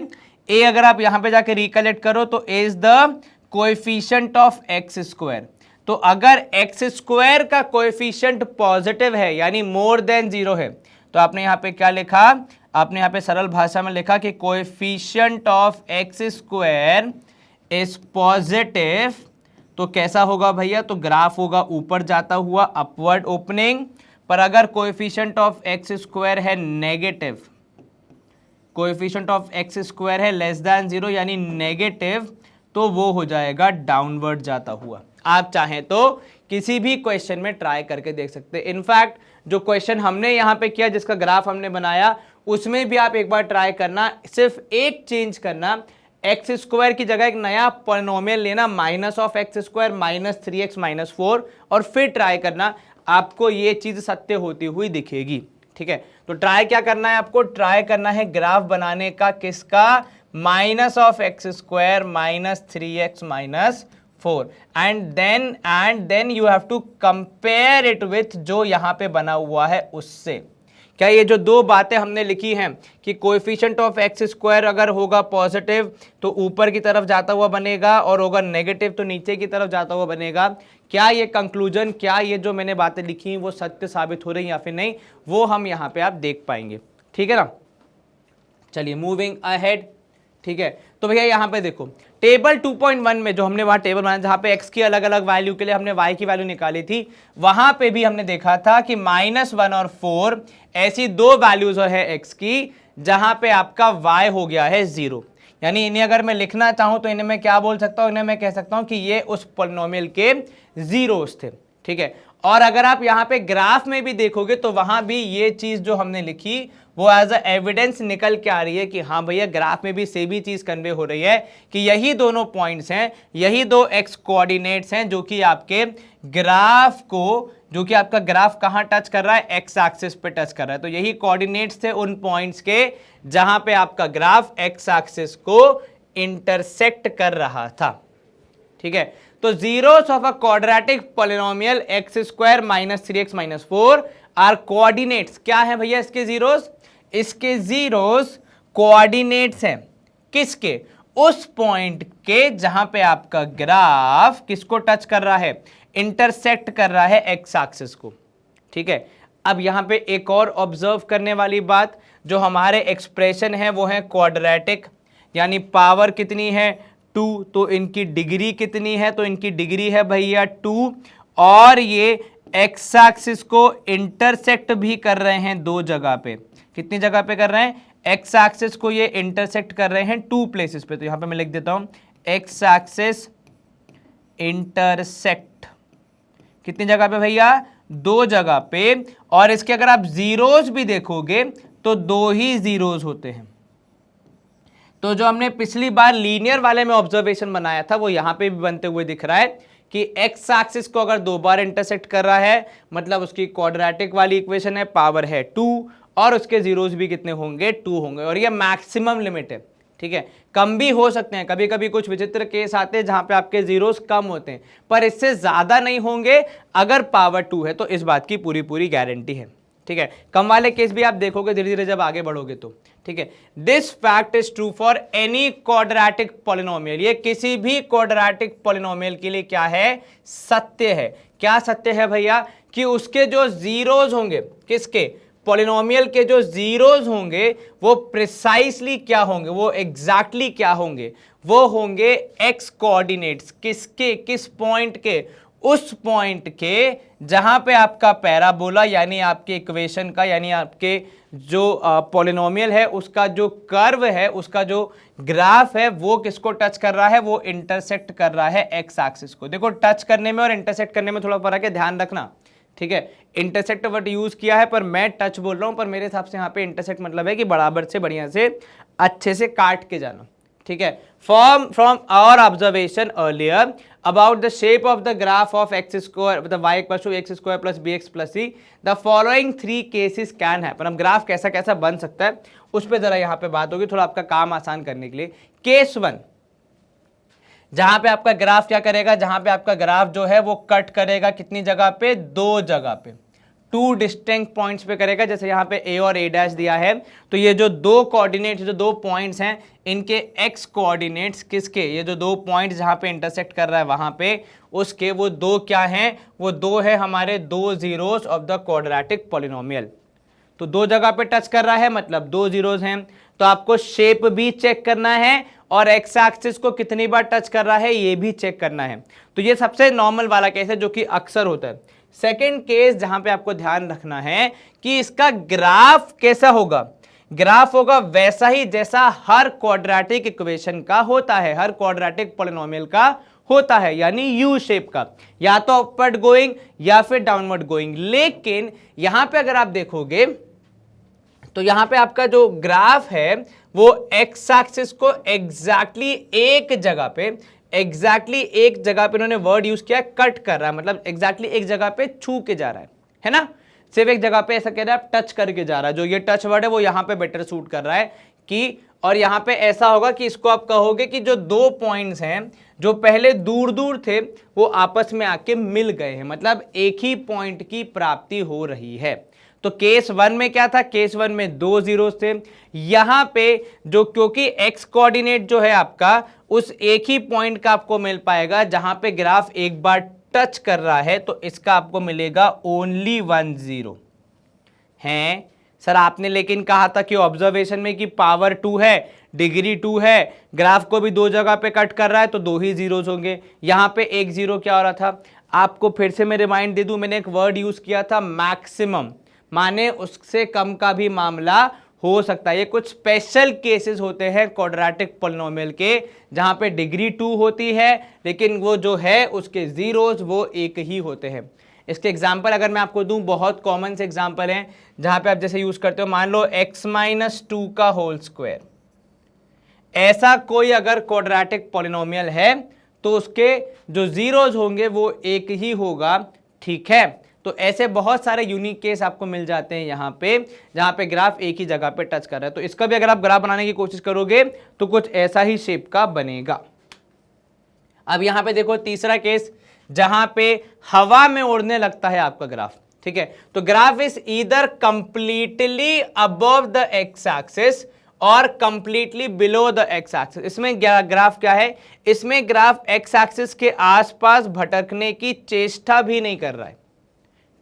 ए अगर आप यहां पे जाके रिकलेक्ट करो तो a is the coefficient of x square. तो अगर एक्स स्क्वायर का कोएफिशिएंट पॉजिटिव है यानी मोर देन 0 है, तो आपने यहां पे क्या लिखा, आपने यहां पे सरल भाषा में लिखा कि coefficient of x square is positive. तो कैसा होगा भैया, तो ग्राफ होगा ऊपर जाता हुआ, अपवर्ड ओपनिंग। पर अगर कोएफिशिएंट ऑफ एक्स स्क्वायर है negative, coefficient of x square है लेस देन 0 यानी नेगेटिव, तो वो हो जाएगा डाउनवर्ड जाता हुआ। आप चाहें तो किसी भी क्वेश्चन में ट्राई करके देख सकते हैं। इनफैक्ट जो क्वेश्चन हमने यहाँ पे किया, जिसका ग्राफ हमने बनाया, उसमें भी आप एक बार ट्राई करना, सिर्फ एक चेंज करना, एक्स स्क्वायर की जगह एक नया पॉलिनोमियल लेना, minus of x square minus 3x minus 4, और फिर ट्राई करना, आपको ये चीज सत्य होती हुई दिखेगी। ठीक है, तो ट्राई क्या करना है, आपको ट्राई करना है ग्राफ बनाने का, किसका, minus of x square minus 3x minus 4, and then you have to compare it with जो यहां पे बना हुआ है उससे। क्या ये जो दो बातें हमने लिखी हैं कि कोएफिशिएंट ऑफ एक्स स्क्वायर अगर होगा पॉजिटिव तो ऊपर की तरफ जाता हुआ बनेगा, और होगा नेगेटिव तो नीचे की तरफ जाता हुआ बनेगा, क्या ये कंक्लूजन, क्या ये जो मैंने बातें लिखी हैं वो सत्य साबित हो रही या फिर नहीं, वो हम यहाँ पे आप देख पाएंगे। ठीक है ना, चलिए मूविंग अहेड। ठीक है, तो भैया यहाँ पे देखो टेबल 2.1 में जो हमने वहां टेबल बनाया, जहां पे x की अलग अलग वैल्यू के लिए हमने y की वैल्यू निकाली थी, वहां पे भी हमने देखा था कि -1 और 4 ऐसी दो वैल्यूज है x की जहां पे आपका y हो गया है 0। यानी इन्हें अगर मैं लिखना चाहूं तो इन्हें मैं क्या बोल सकता हूं, इन्हें मैं कह सकता हूं कि ये उस पॉलिनोमियल के जीरोस थे। ठीक है, और अगर आप यहाँ पे ग्राफ में भी देखोगे तो वहां भी ये चीज जो हमने लिखी वो एज अ एविडेंस निकल के आ रही है कि हाँ भैया ग्राफ में भी सेम ही चीज कन्वे हो रही है कि यही दोनों पॉइंट्स हैं, यही दो एक्स कोऑर्डिनेट्स हैं जो कि आपके ग्राफ को, जो कि आपका ग्राफ कहाँ टच कर रहा है, एक्स एक्सिस पे टच कर रहा है। तो यही कोऑर्डिनेट्स थे उन पॉइंट्स के जहां पे आपका ग्राफ एक्स एक्सिस को इंटरसेक्ट कर रहा था। ठीक है, तो zeros of a quadratic polynomial x square minus 3x minus 4 are coordinates। क्या है भैया इसके zeros, इसके zeros coordinates हैं किसके, उस पॉइंट के जहां पे आपका ग्राफ किसको टच कर रहा है, इंटरसेक्ट कर रहा है एक्स एक्सिस को। ठीक है, अब यहां पे एक और ऑब्जर्व करने वाली बात, जो हमारे एक्सप्रेशन है वो है क्वाड्रेटिक, यानी पावर कितनी है 2, तो इनकी डिग्री कितनी है, तो इनकी डिग्री है भैया 2, और ये एक्स एक्सिस को इंटरसेक्ट भी कर रहे हैं दो जगह पे। कितनी जगह पे कर रहे हैं, एक्स एक्सिस को ये इंटरसेक्ट कर रहे हैं 2 प्लेसेस पे। तो यहां पे मैं लिख देता हूं एक्स एक्सिस इंटरसेक्ट कितनी जगह पे भैया, 2 जगह पे। और इसके अगर आप जीरोस भी देखोगे तो 2 ही जीरोस होते हैं। तो जो हमने पिछली बार लीनियर वाले में ऑब्जर्वेशन बनाया था वो यहां पे भी बनते हुए दिख रहा है कि एक्स एक्सिस को अगर 2 बार इंटरसेक्ट कर रहा है मतलब उसकी क्वाड्रेटिक वाली इक्वेशन है, पावर है 2, और उसके जीरोस भी कितने होंगे, 2 होंगे, और ये मैक्सिमम लिमिट है। ठीक है, कम भी हो सकते हैं, कभी कभी कुछ विचित्र केस आते हैं जहां पे आपके जीरोस कम होते हैं, पर इससे ज्यादा नहीं होंगे अगर पावर 2 है, तो इस बात की पूरी गारंटी है। ठीक है, कम वाले केस भी आप देखोगे धीरे धीरे जब आगे बढ़ोगे तो। ठीक है, this fact is true for any quadratic polynomial, ये किसी भी क्वाड्रेटिक पॉलिनोमियल के लिए क्या है, सत्य है। क्या सत्य है भैया, कि उसके जो जीरोस होंगे, किसके, पॉलिनोमियल के जो जीरोस होंगे वो प्रिसाइसली क्या होंगे, वो एग्जैक्टली क्या होंगे, वो होंगे एक्स कोऑर्डिनेट्स, किसके, किस पॉइंट के, उस पॉइंट के जहां पे आपका पैराबोला यानी आपके इक्वेशन का, यानी आपके जो पॉलिनोमियल है उसका जो कर्व है, उसका जो ग्राफ है वो किसको टच कर रहा है, वो इंटरसेक्ट कर रहा है एक्स एक्सिस को। देखो टच करने में और इंटरसेक्ट करने में थोड़ा फर्क है, ध्यान रखना। ठीक है, इंटरसेक्ट वर्ड यूज किया है पर मैं टच बोल रहा हूं, पर मेरे हिसाब से यहाँ पे इंटरसेक्ट मतलब है कि बराबर से बढ़िया से अच्छे से काट के जाना। ठीक है, from our observation earlier about the shape of the graph of x square मतलब y equal to x square plus b x plus c the following 3 cases can happen. अब ग्राफ कैसा कैसा बन सकता है उस पर जरा यहाँ पे बात होगी, थोड़ा आपका काम आसान करने के लिए। केस 1 जहां पे आपका ग्राफ क्या करेगा, जहां पे आपका ग्राफ जो है वो कट करेगा कितनी जगह पे, 2 जगह पे, 2 डिस्टिंक्ट पॉइंट्स पे करेगा। जैसे यहाँ पे ए और ए डैश दिया है, तो ये जो 2 कोऑर्डिनेट्स जो 2 पॉइंट्स हैं इनके एक्स कोऑर्डिनेट्स किसके, ये जो 2 पॉइंट्स जहां पे इंटरसेक्ट कर रहा है वहां पे उसके वो 2 क्या हैं, वो 2 है हमारे 2 zeros of the quadratic polynomial. तो 2 जगह पे टच कर रहा है मतलब 2 जीरोस हैं। तो आपको शेप भी चेक करना है और एक्स एक्सिस को कितनी बार टच कर रहा है ये भी चेक करना है। तो ये सबसे नॉर्मल वाला केस है जो कि अक्सर होता है। सेकंड केस जहां पे आपको ध्यान रखना है कि इसका ग्राफ कैसा होगा, ग्राफ होगा वैसा ही जैसा हर क्वाड्रेटिक इक्वेशन का होता है, हर क्वाड्रेटिक पॉलिनोमियल का होता है, यानी यू शेप का, या तो अपवर्ड गोइंग या फिर डाउनवर्ड गोइंग। लेकिन यहां पे अगर आप देखोगे तो यहां पे आपका जो ग्राफ है वो एक्स एक्सिस को एग्जैक्टली एक जगह पे इन्होंने वर्ड यूज किया कट कर रहा है, मतलब एग्जैक्टली एक जगह पे छू के जा रहा है ना, सिर्फ एक जगह पे ऐसा कह रहा है टच करके जा रहा है। जो ये टच वर्ड है वो यहां पे बेटर सूट कर रहा है कि, और यहां पे ऐसा होगा कि इसको आप कहोगे कि जो 2 पॉइंट्स हैं जो पहले दूर दूर थे वो आपस में आके मिल गए हैं, मतलब एक ही पॉइंट की प्राप्ति हो रही है। तो केस 1 में क्या था, केस 1 में 2 जीरोस थे। यहां पे जो क्योंकि एक्स कोऑर्डिनेट जो है आपका उस एक ही पॉइंट का आपको मिल पाएगा जहां पे ग्राफ एक बार टच कर रहा है, तो इसका आपको मिलेगा ओनली 1 जीरो है। सर आपने लेकिन कहा था कि ऑब्जर्वेशन में कि पावर 2 है, डिग्री 2 है, ग्राफ को भी 2 जगह पे कट कर रहा है तो 2 ही जीरोस होंगे। यहां पे 1 जीरो क्या हो रहा था, आपको फिर से मैं रिमाइंड दे दूं, मैंने एक वर्ड यूज किया था मैक्सिमम, माने उससे कम का भी मामला हो सकता है। ये कुछ स्पेशल केसेस होते हैं क्वाड्रेटिक पॉलिनोमियल के जहां पे डिग्री 2 होती है लेकिन वो जो है उसके जीरोस वो एक ही होते हैं। इसके एग्जांपल अगर मैं आपको दूं, बहुत कॉमन से एग्जांपल हैं जहां पे आप जैसे यूज करते हो, मान लो x-2 का होल स्क्वायर, ऐसा कोई अगर क्वाड्रेटिक पॉलिनोमियल है तो उसके जो जीरोस होंगे वो एक ही होगा, ठीक है। तो ऐसे बहुत सारे यूनिक केस आपको मिल जाते हैं यहां पे जहां पे ग्राफ एक ही जगह पे टच कर रहा है। तो इसका भी अगर आप ग्राफ बनाने की कोशिश करोगे तो कुछ ऐसा ही शेप का बनेगा। अब यहां पे देखो तीसरा केस जहां पे हवा में उड़ने लगता है आपका ग्राफ, ठीक है। तो graph is either completely above the x axis और completely below the x axis. इसमें ग्राफ क्या है, इसमें ग्राफ एक्स एक्सिस के आसपास भटकने की चेष्टा भी नहीं कर रहा है,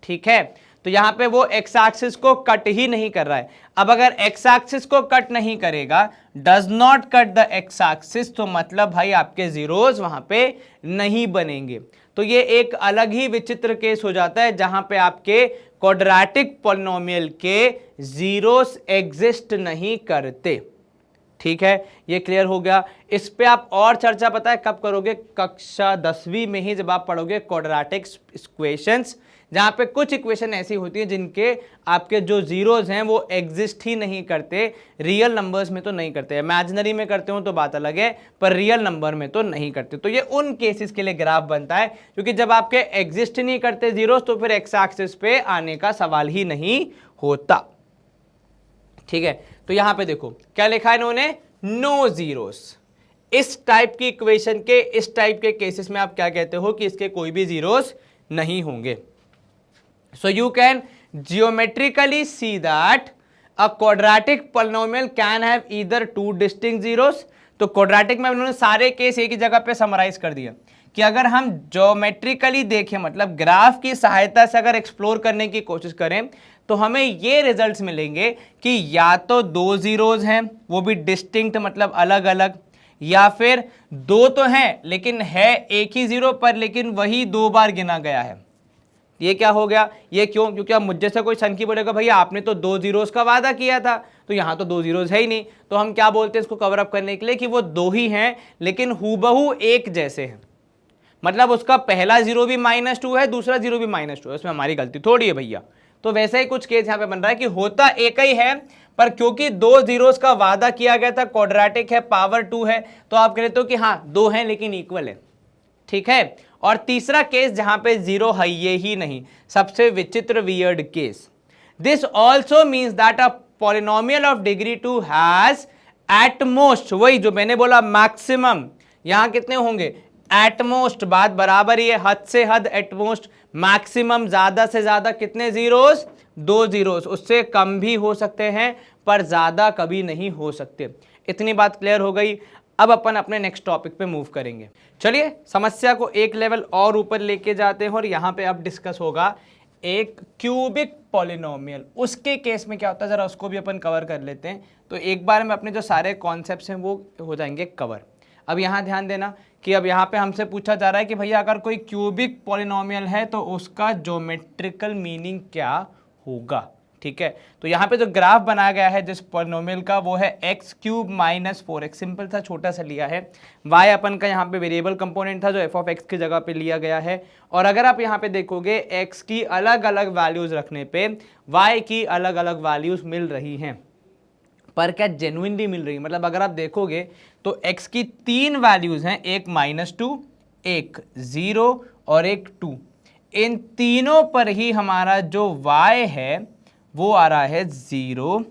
ठीक है। तो यहां पे वो एक्स एक्सिस को कट ही नहीं कर रहा है। अब अगर एक्स एक्सिस को कट नहीं करेगा, does not cut the x axis, तो मतलब भाई आपके जीरोस वहां पे नहीं बनेंगे। तो ये एक अलग ही विचित्र केस हो जाता है जहां पे आपके क्वाड्रेटिक पॉलिनोमियल के जीरोस एग्जिस्ट नहीं करते, ठीक है। ये क्लियर हो गया। इस पे आप और चर्चा पता है कब करोगे, कक्षा 10वीं में ही, जब आप पढ़ोगे क्वाड्रेटिक इक्वेशंस, जहां पे कुछ इक्वेशन ऐसी होती है जिनके आपके जो जीरोस हैं वो एग्जिस्ट ही नहीं करते, रियल नंबर्स में तो नहीं करते, इमेजिनरी में करते हो तो बात अलग है, पर रियल नंबर में तो नहीं करते। तो ये उन केसेस के लिए ग्राफ बनता है क्योंकि जब आपके एग्जिस्ट नहीं करते जीरोस तो फिर एक्स एक्सिस पे आने का सवाल ही नहीं होता, ठीक है। तो यहां पे देखो क्या लिखा है इन्होंने, नो जीरोस। इस टाइप की इक्वेशन के, इस टाइप के केसेस में आप क्या कहते हो कि इसके कोई भी जीरोस नहीं होंगे। So you can geometrically see that a quadratic polynomial can have either 2 distinct zeros। तो क्वाड्रेटिक में उन्होंने सारे केस एक ही जगह पे समराइज कर दिया कि अगर हम ज्योमेट्रिकली देखें, मतलब ग्राफ की सहायता से अगर एक्सप्लोर करने की कोशिश करें तो हमें ये रिजल्ट्स मिलेंगे कि या तो 2 जीरोज हैं वो भी डिस्टिंक्ट मतलब अलग अलग, या फिर 2 तो हैं लेकिन है एक ही जीरो पर लेकिन वही 2 बार गिना गया है। ये क्या हो गया, ये क्यों, क्योंकि अब मुझे से कोई सनकी बोलेगा भैया आपने तो 2 जीरोस का वादा किया था, तो यहाँ तो 2 जीरोस है ही नहीं। तो हम क्या बोलते हैं इसको कवर अप करने के लिए कि वो 2 ही हैं लेकिन हूबहू एक जैसे हैं, मतलब उसका पहला जीरो भी -2 है, दूसरा जीरो भी -2 है, उसमें हमारी गलती थोड़ी है भैया। तो वैसे ही कुछ केस यहाँ पे बन रहा है कि होता एक ही है पर क्योंकि 2 जीरोस का वादा किया गया था, क्वाड्रेटिक है, पावर 2 है, तो आप कहते हो कि हाँ 2 हैं लेकिन इक्वल है, ठीक है। और तीसरा केस जहां पे 0 है ये ही नहीं, सबसे विचित्र weird case, this also means that a polynomial of degree 2 has at most, वही जो मैंने बोला मैक्सिमम, यहां कितने होंगे एटमोस्ट, बात बराबर ही है, हद से हद एटमोस्ट, मैक्सिमम ज्यादा से ज्यादा कितने जीरोस 2 जीरोस, उससे कम भी हो सकते हैं पर ज्यादा कभी नहीं हो सकते। इतनी बात क्लियर हो गई। अब अपन अपने नेक्स्ट टॉपिक पे मूव करेंगे। चलिए समस्या को एक लेवल और ऊपर लेके जाते हैं और यहाँ पे अब डिस्कस होगा एक क्यूबिक पॉलिनोमियल। उसके केस में क्या होता है जरा उसको भी अपन कवर कर लेते हैं, तो एक बार में अपने जो सारे कॉन्सेप्ट्स हैं वो हो जाएंगे कवर। अब यहाँ ध्यान देना कि अब यहाँ पे हमसे पूछा जा रहा है कि भैया अगर कोई क्यूबिक पॉलिनोमियल है तो उसका ज्योमेट्रिकल मीनिंग क्या होगा, ठीक है। तो यहाँ पे जो ग्राफ बनाया गया है जिस पॉलिनोमियल का वो है x cube minus 4x, simple सा छोटा सा लिया है। y अपन का यहाँ पे वेरिएबल कंपोनेंट था जो एफ ऑफ एक्स की जगह पे लिया गया है, और अगर आप यहाँ पे देखोगे x की अलग अलग वैल्यूज रखने पे y की अलग अलग वैल्यूज मिल रही हैं, पर क्या जेन्युइनली मिल रही है, मतलब अगर आप देखोगे तो x की 3 वैल्यूज हैं, एक -2, एक 0 और एक 2। इन तीनों पर ही हमारा जो y है वो आ रहा है 0,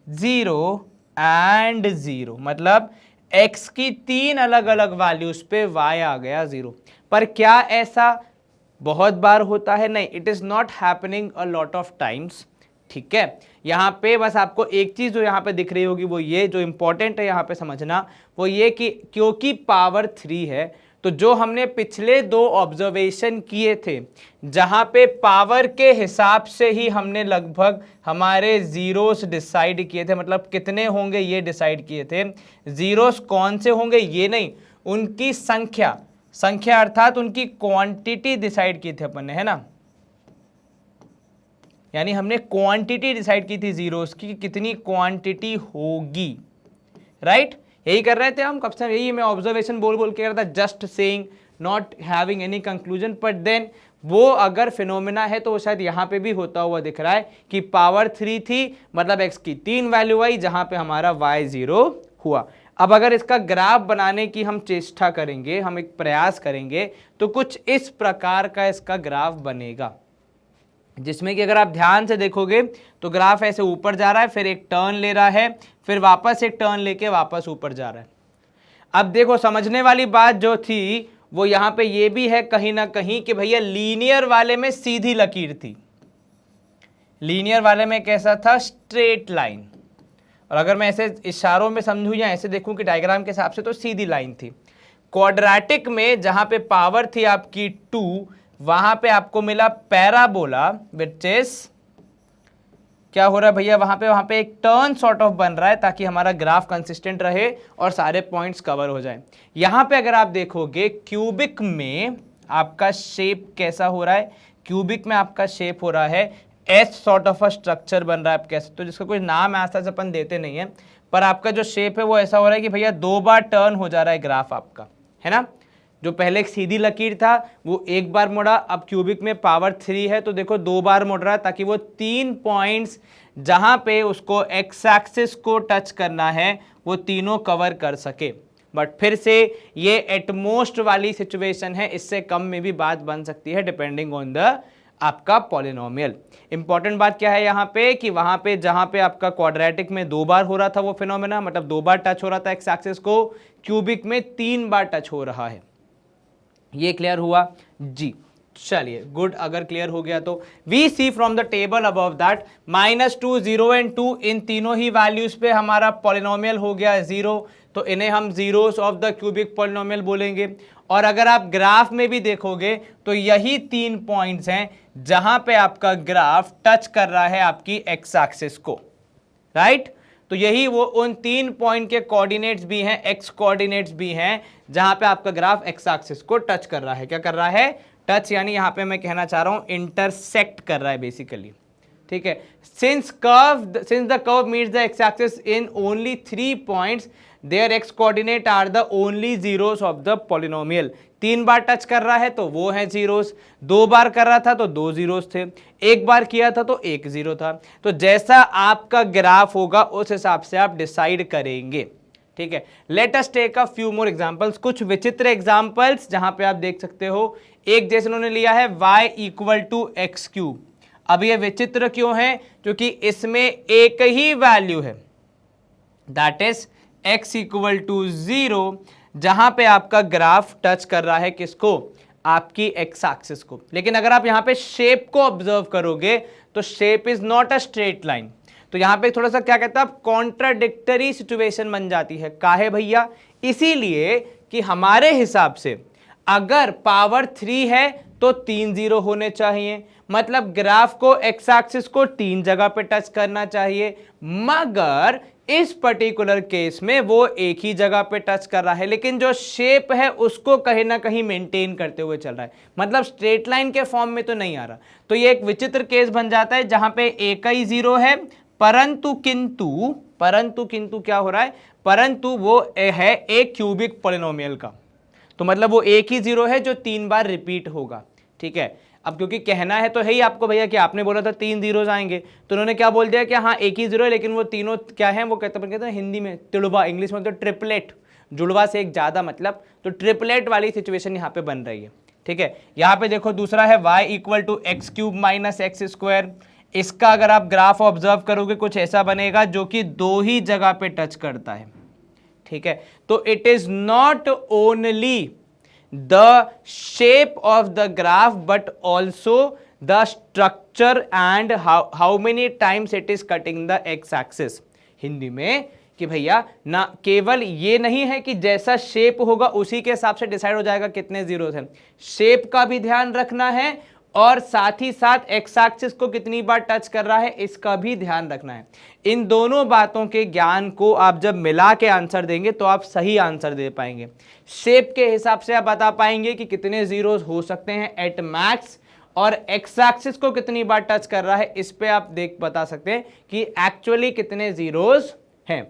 0 एंड 0, मतलब x की 3 अलग अलग वैल्यूज पे y आ गया 0। पर क्या ऐसा बहुत बार होता है? नहीं, it is not happening a lot of times, ठीक है। यहाँ पे बस आपको एक चीज जो यहाँ पे दिख रही होगी वो ये, जो इंपॉर्टेंट है यहाँ पे समझना वो ये कि क्योंकि पावर 3 है तो जो हमने पिछले 2 ऑब्जर्वेशन किए थे जहां पे पावर के हिसाब से ही हमने लगभग हमारे जीरोस डिसाइड किए थे, मतलब कितने होंगे ये डिसाइड किए थे। जीरोस कौन से होंगे ये नहीं, उनकी संख्या, संख्या अर्थात उनकी क्वांटिटी डिसाइड की थी अपन ने, है ना, यानी हमने क्वांटिटी डिसाइड की थी जीरोस की, कितनी क्वांटिटी होगी, राइट। यही कर रहे थे हम कब से, यही मैं ऑब्जर्वेशन बोल बोल के कर रहा था, just saying, not having any conclusion. But then वो अगर फिनोमेना है तो वो शायद यहाँ पे भी होता हुआ दिख रहा है कि पावर 3 थी, मतलब x की 3 वैल्यू आई जहां पे हमारा y 0 हुआ। अब अगर इसका ग्राफ बनाने की हम चेष्टा करेंगे, हम एक प्रयास करेंगे, तो कुछ इस प्रकार का इसका ग्राफ बनेगा, जिसमें कि अगर आप ध्यान से देखोगे तो ग्राफ ऐसे ऊपर जा रहा है, फिर एक टर्न ले रहा है, फिर वापस एक टर्न लेके वापस ऊपर जा रहा है। अब देखो समझने वाली बात जो थी वो यहाँ पे ये भी है कहीं ना कहीं कि भैया लीनियर वाले में सीधी लकीर थी, लीनियर वाले में कैसा था, स्ट्रेट लाइन। और अगर मैं ऐसे इशारों में समझूं या ऐसे देखूं कि डायग्राम के हिसाब से तो सीधी लाइन थी। क्वाड्रेटिक में जहां पे पावर थी आपकी 2, वहां पे आपको मिला पैराबोला, विच इज क्या हो रहा है भैया, वहां पे एक टर्न सॉर्ट ऑफ बन रहा है ताकि हमारा ग्राफ कंसिस्टेंट रहे और सारे पॉइंट्स कवर हो जाए। यहां पे अगर आप देखोगे क्यूबिक में आपका शेप कैसा हो रहा है, क्यूबिक में आपका शेप हो रहा है S sort of a structure बन रहा है, आप कह सकते हो, जिसका कोई नाम ऐसा से अपन देते नहीं है, पर आपका जो शेप है वो ऐसा हो रहा है कि भैया 2 बार टर्न हो जा रहा है ग्राफ आपका, है ना। जो पहले एक सीधी लकीर था वो एक बार मुड़ा, अब क्यूबिक में पावर 3 है तो देखो 2 बार मुड़ रहा है, ताकि वो 3 पॉइंट्स जहां पे उसको एक्स एक्सिस को टच करना है वो तीनों कवर कर सके। बट फिर से ये एटमोस्ट वाली सिचुएशन है, इससे कम में भी बात बन सकती है डिपेंडिंग ऑन द आपका पॉलिनोमियल। इंपॉर्टेंट बात क्या है यहाँ पे कि वहां पे जहां पे आपका क्वाड्रेटिक में 2 बार हो रहा था वो फिनोमेना, मतलब 2 बार टच हो रहा था एक्स एक्सिस को, क्यूबिक में 3 बार टच हो रहा है। ये क्लियर हुआ जी, चलिए गुड। अगर क्लियर हो गया तो we see from the table above that -2, 0 and 2 इन तीनों ही वैल्यूज पे हमारा पॉलिनोमियल हो गया 0, तो इन्हें हम zeros of the cubic polynomial बोलेंगे। और अगर आप ग्राफ में भी देखोगे तो यही 3 पॉइंट्स हैं जहां पे आपका ग्राफ टच कर रहा है आपकी एक्स एक्सिस को, राइट। तो यही वो उन 3 पॉइंट के कोऑर्डिनेट्स भी हैं, एक्स कोऑर्डिनेट्स भी हैं, जहां पे आपका ग्राफ एक्स एक्सिस को टच कर रहा है। क्या कर रहा है? टच, यानी यहां पे मैं कहना चाह रहा हूं इंटरसेक्ट कर रहा है बेसिकली, ठीक है। Since the curve meets the x axis in only 3 points, there x coordinate are the only zeros of the polynomial. 3 बार टच कर रहा है तो वो है जीरोस, 2 बार कर रहा था तो 2 जीरोस थे, 1 बार किया था तो 1 जीरो था। तो जैसा आपका ग्राफ होगा उस हिसाब से आप डिसाइड करेंगे, ठीक है। Let us take a few more examples, कुछ विचित्र एग्जांपल्स जहां पे आप देख सकते हो। एक जैसे उन्होंने लिया है y equal to x cube. अब ये विचित्र क्यों है? क्योंकि इसमें एक ही वैल्यू है, that is x equal to 0, जहां पे आपका ग्राफ टच कर रहा है किसको? आपकी x एक्सिस को। लेकिन अगर आप यहां पे शेप को ऑब्जर्व करोगे तो shape is not a straight line. तो यहां पे थोड़ा सा क्या कहता है, कॉन्ट्राडिक्टरी सिचुएशन बन जाती है। काहे भैया? इसीलिए कि हमारे हिसाब से अगर पावर 3 है तो 3 जीरो होने चाहिए, मतलब ग्राफ को एक्स एक्सिस को 3 जगह पे टच करना चाहिए, मगर इस पर्टिकुलर केस में वो एक ही जगह पे टच कर रहा है, लेकिन जो शेप है उसको कहीं ना कहीं मेंटेन करते हुए चल रहा है, मतलब स्ट्रेट लाइन के फॉर्म में तो नहीं आ रहा। तो ये एक विचित्र केस बन जाता है जहां पे एक ही जीरो है, परंतु किंतु क्या हो रहा है? परंतु वो है एक क्यूबिक पॉलिनोमियल का, तो मतलब वो एक ही जीरो है जो 3 बार रिपीट होगा, ठीक है। अब क्योंकि कहना है तो है ही आपको भैया कि आपने बोला था 3 जीरोज आएंगे, तो उन्होंने क्या बोल दिया कि हाँ एक ही जीरो है, लेकिन वो तीनों क्या है? वो कहते हैं हिंदी में तिड़वा, इंग्लिश में तो ट्रिपलेट, जुड़वा से एक ज्यादा मतलब, तो ट्रिपलेट वाली सिचुएशन यहाँ पे बन रही है, ठीक है। यहाँ पे देखो दूसरा है y equal to x cube minus x square. इसका अगर आप ग्राफ ऑब्जर्व करोगे कुछ ऐसा बनेगा जो कि 2 ही जगह पे टच करता है, ठीक है। तो it is not only the shape of the graph but also the structure and how many times it is cutting the x axis. Hindi में कि भैया ना केवल ये नहीं है कि जैसा शेप होगा उसी के हिसाब से डिसाइड हो जाएगा कितने जीरोस हैं, शेप का भी ध्यान रखना है और साथ ही साथ एक्स एक्सिस को कितनी बार टच कर रहा है इसका भी ध्यान रखना है। इन दोनों बातों के ज्ञान को आप जब मिला के आंसर देंगे तो आप सही आंसर दे पाएंगे। शेप के हिसाब से आप बता पाएंगे कि कितने जीरोस हो सकते हैं एट मैक्स, और एक्स एक्सिस को कितनी बार टच कर रहा है इस पे आप बता सकते हैं कि एक्चुअली कितने जीरोस हैं।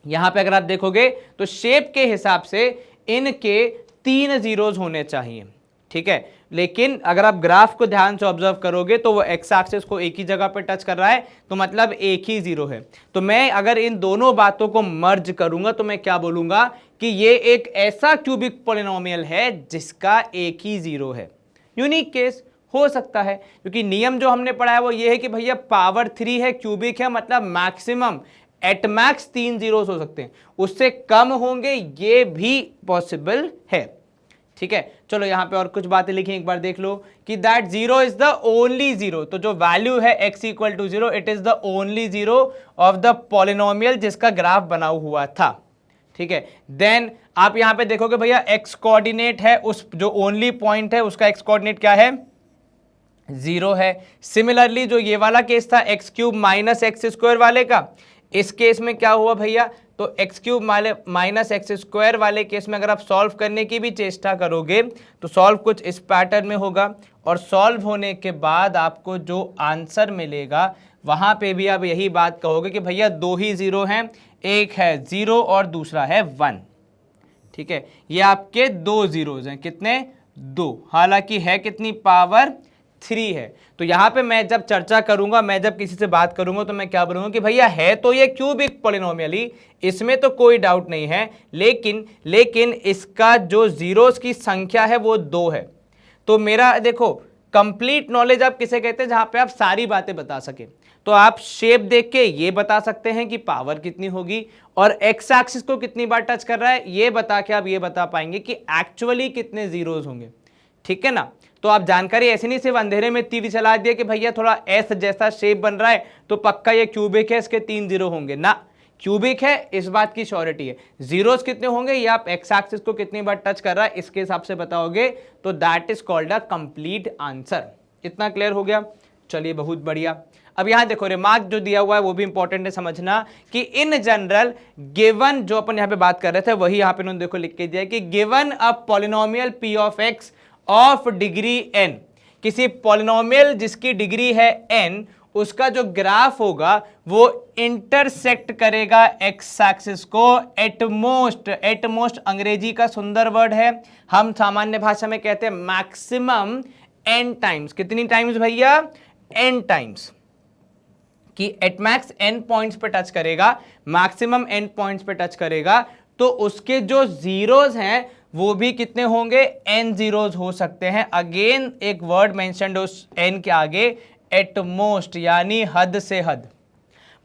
यहां पे अगर आप देखोगे तो शेप के हिसाब से इनके 3 जीरोस होने चाहिए, ठीक है। लेकिन अगर आप ग्राफ को ध्यान से ऑब्जर्व करोगे तो वो एक्स एक्सिस को एक ही जगह पे टच कर रहा है, तो मतलब एक ही जीरो है। तो मैं अगर इन दोनों बातों को मर्ज करूंगा तो मैं क्या बोलूंगा कि ये एक ऐसा क्यूबिक पॉलिनोमियल है जिसका एक ही जीरो है। यूनिक केस हो सकता है, क्योंकि नियम जो हमने पढ़ा है वो ये है कि भैया पावर 3 है, क्यूबिक है, मतलब मैक्सिमम एट मैक्स 3 जीरोस हो सकते हैं, उससे कम होंगे ये भी पॉसिबल है, ठीक है। चलो यहां पे और कुछ बातें लिखी एक बार देख लो कि that zero is the only zero. तो जो वैल्यू है x equal to 0 it is the only zero of the polynomial जिसका ग्राफ बना हुआ था, ठीक है। देन आप यहां पे देखोगे भैया x कोऑर्डिनेट है, उस जो ओनली पॉइंट है उसका x कोऑर्डिनेट क्या है? 0 है। सिमिलरली जो ये वाला केस था x cube minus x square वाले का, इस केस में क्या हुआ भैया? तो x cube minus x square वाले केस में अगर आप सॉल्व करने की भी चेष्टा करोगे तो सॉल्व कुछ इस पैटर्न में होगा, और सॉल्व होने के बाद आपको जो आंसर मिलेगा वहां पे भी आप यही बात कहोगे कि भैया 2 ही जीरो हैं, एक है 0 और दूसरा है 1, ठीक है। ये आपके 2 जीरोज हैं, कितने? 2, हालांकि है कितनी? पावर 3 है। तो यहां पे मैं जब चर्चा करूंगा, मैं जब किसी से बात करूंगा तो मैं क्या बोलूंगा कि भैया है तो ये क्यूबिक पॉलिनोमियल ही, इसमें तो कोई डाउट नहीं है, लेकिन इसका जो जीरोस की संख्या है वो 2 है। तो मेरा देखो कंप्लीट नॉलेज आप किसे कहते हैं? जहां पे आप सारी बातें बता सके। तो आप शेप देख के ये बता सकते हैं कि पावर कितनी होगी, और एक्स एक्सिस को कितनी बार टच कर रहा है ये बता के आप ये बता पाएंगे कि एक्चुअली कितने जीरोस होंगे, ठीक है ना। तो आप जानकारी ऐसे नहीं सिर्फ अंधेरे में तीर चला दिया कि भैया थोड़ा एस जैसा शेप बन रहा है तो पक्का ये क्यूबिक है, इसके 3 जीरो होंगे ना, क्यूबिक है इस बात की श्योरिटी है। जीरोस कितने होंगे ये आप एक्स एक्सिस को कितनी बार टच कर रहा है इसके हिसाब से बताओगे, तो that is called a complete answer. इतना क्लियर हो गया? चलिए बहुत बढ़िया। अब यहां देखो रिमार्क जो दिया हुआ है वो भी इंपॉर्टेंट है समझना कि इन जनरल गिवन, जो अपन यहां पे बात कर रहे थे वही यहां पे उन्होंने देखो लिख के दिया है कि given a polynomial p of x of degree n, किसी पॉलिनोमियल जिसकी डिग्री है n उसका जो ग्राफ होगा वो इंटरसेक्ट करेगा एक्स एक्सिस को एटमोस्ट। एटमोस्ट अंग्रेजी का सुंदर वर्ड है, हम सामान्य भाषा में कहते हैं मैक्सिमम n टाइम्स। कितनी टाइम्स भैया? n टाइम्स, कि एटमैक्स n पॉइंट्स पे टच करेगा, मैक्सिमम n पॉइंट्स पे टच करेगा, तो उसके जो जीरोज हैं वो भी कितने होंगे? n जीरोज हो सकते हैं। अगेन एक वर्ड मेंशन्ड उस n के आगे, एटमोस्ट, यानी हद से हद।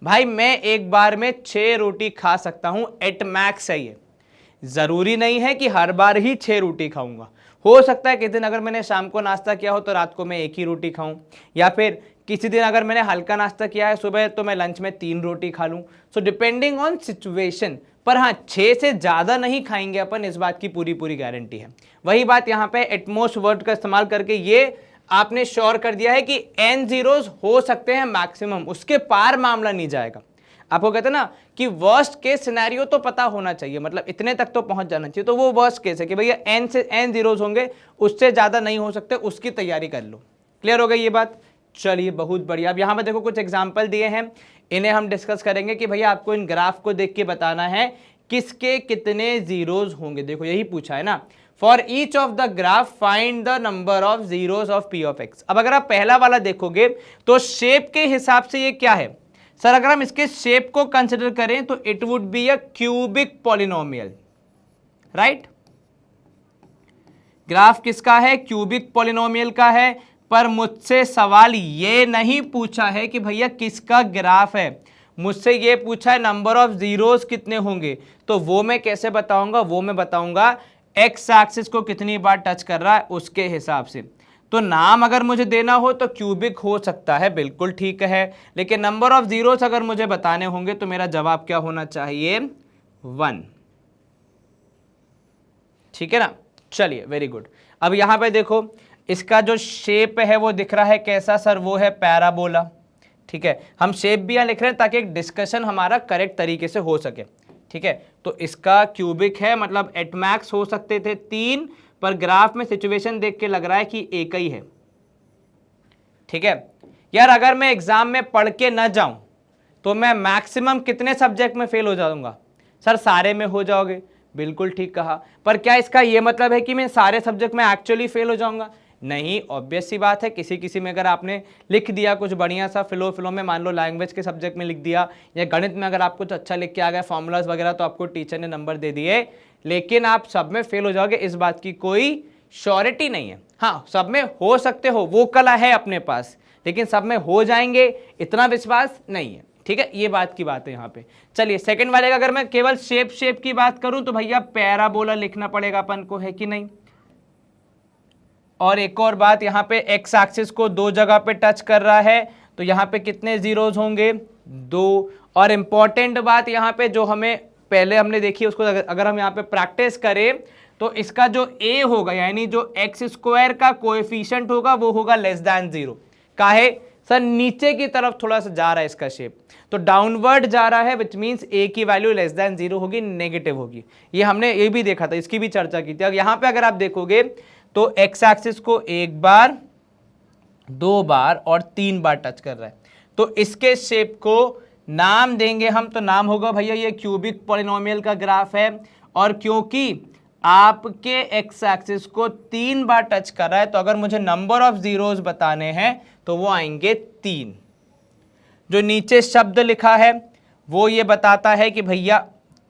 भाई मैं एक बार में 6 रोटी खा सकता हूं, एटमैक्स है ये। जरूरी नहीं है कि हर बार ही 6 रोटी खाऊंगा, हो सकता है किसी दिन अगर मैंने शाम को नाश्ता किया हो तो रात को मैं 1 ही रोटी खाऊं, या फिर किसी दिन अगर मैंने हल्का नाश्ता किया है सुबह तो मैं लंच में 3 रोटी खा लूं। सो डिपेंडिंग ऑन सिचुएशन, पर हाँ 6 से ज़्यादा नहीं खाएंगे अपन, इस बात की पूरी पूरी गारंटी है। वही बात यहाँ पे एटमोस्ट वर्ड का इस्तेमाल करके ये आपने श्योर कर दिया है कि n जीरोज हो सकते हैं मैक्सिमम, उसके पार मामला नहीं जाएगा। आपको कहते हैं ना कि वर्स्ट केस सिनेरियो तो पता होना चाहिए, मतलब इतने तक तो पहुंच जाना चाहिए, तो वो वर्स्ट केस है कि भैया n जीरोज होंगे, उससे ज़्यादा नहीं हो सकते, उसकी तैयारी कर लो। क्लियर हो गई ये बात? चलिए बहुत बढ़िया। अब यहाँ पर देखो कुछ एग्जाम्पल दिए हैं, इन्हें हम डिस्कस करेंगे कि भैया आपको इन ग्राफ को देख के बताना है किसके कितने जीरोज होंगे। देखो यही पूछा है ना, for each of the graph find the number of zeros of P of x. अब अगर आप पहला वाला देखोगे तो शेप के हिसाब से ये क्या है सर? अगर हम इसके शेप को कंसिडर करें तो it would be a cubic polynomial, right? Graph किसका है? क्यूबिक पॉलिनोमियल का है। पर मुझसे सवाल ये नहीं पूछा है कि भैया किसका ग्राफ है, मुझसे ये पूछा है नंबर ऑफ जीरोस कितने होंगे। तो वो मैं कैसे बताऊंगा? वो मैं बताऊंगा एक्स एक्सिस को कितनी बार टच कर रहा है उसके हिसाब से। तो नाम अगर मुझे देना हो तो क्यूबिक हो सकता है, बिल्कुल ठीक है, लेकिन नंबर ऑफ जीरोस अगर मुझे बताने होंगे तो मेरा जवाब क्या होना चाहिए? 1। ठीक है ना? चलिए वेरी गुड। अब यहां पे देखो इसका जो शेप है वो दिख रहा है कैसा सर? वो है पैराबोला। ठीक है, हम शेप भी यहां लिख रहे हैं ताकि एक डिस्कशन हमारा करेक्ट तरीके से हो सके। ठीक है, तो इसका क्यूबिक है, मतलब एटमैक्स हो सकते थे 3, पर ग्राफ में सिचुएशन देख के लग रहा है कि एक ही है। ठीक है यार, अगर मैं एग्जाम में पढ़ के ना जाऊं तो मैं मैक्सिमम कितने सब्जेक्ट में फेल हो जाऊंगा? सर सारे में हो जाओगे, बिल्कुल ठीक कहा, पर क्या इसका ये मतलब है कि मैं सारे सब्जेक्ट में एक्चुअली फेल हो जाऊंगा? नहीं, ऑब्वियस सी बात है। किसी किसी में अगर आपने लिख दिया कुछ बढ़िया सा फिलो में, मान लो लैंग्वेज के सब्जेक्ट में लिख दिया, या गणित में अगर आप कुछ अच्छा लिख के आ गए फॉर्मूलाज वगैरह, तो आपको टीचर ने नंबर दे दिए, लेकिन आप सब में फेल हो जाओगे, इस बात की कोई श्योरिटी नहीं है। हाँ, सब में हो सकते हो, वो कला है अपने पास, लेकिन सब में हो जाएंगे इतना विश्वास नहीं है। ठीक है, ये बात की बात है यहाँ पे। चलिए सेकंड वाले का अगर मैं केवल शेप की बात करूं तो भैया पैराबोला लिखना पड़ेगा अपन को, है कि नहीं? और एक और बात, यहाँ पे एक्स एक्सिस को 2 जगह पे टच कर रहा है, तो यहाँ पे कितने जीरोज होंगे? 2। और इंपॉर्टेंट बात यहाँ पे जो हमें पहले हमने देखी, उसको अगर हम यहाँ पे प्रैक्टिस करें तो इसका जो a होगा, यानी जो एक्स स्क्वायर का कोएफिशिएंट होगा वो होगा लेस देन 0। काहे सर? नीचे की तरफ थोड़ा सा जा रहा है इसका शेप, तो डाउनवर्ड जा रहा है, विच मीन्स a की वैल्यू लेस देन 0 होगी, नेगेटिव होगी। ये हमने ये भी देखा था, इसकी भी चर्चा की थी। अब यहाँ पे अगर आप देखोगे तो एक्स एक्सिस को 1 बार, 2 बार और 3 बार टच कर रहा है, तो इसके शेप को नाम देंगे हम, तो नाम होगा भैया ये क्यूबिक पॉलिनोमियल का ग्राफ है। और क्योंकि आपके एक्स एक्सिस को 3 बार टच कर रहा है, तो अगर मुझे नंबर ऑफ जीरोस बताने हैं तो वो आएंगे 3। जो नीचे शब्द लिखा है वो ये बताता है कि भैया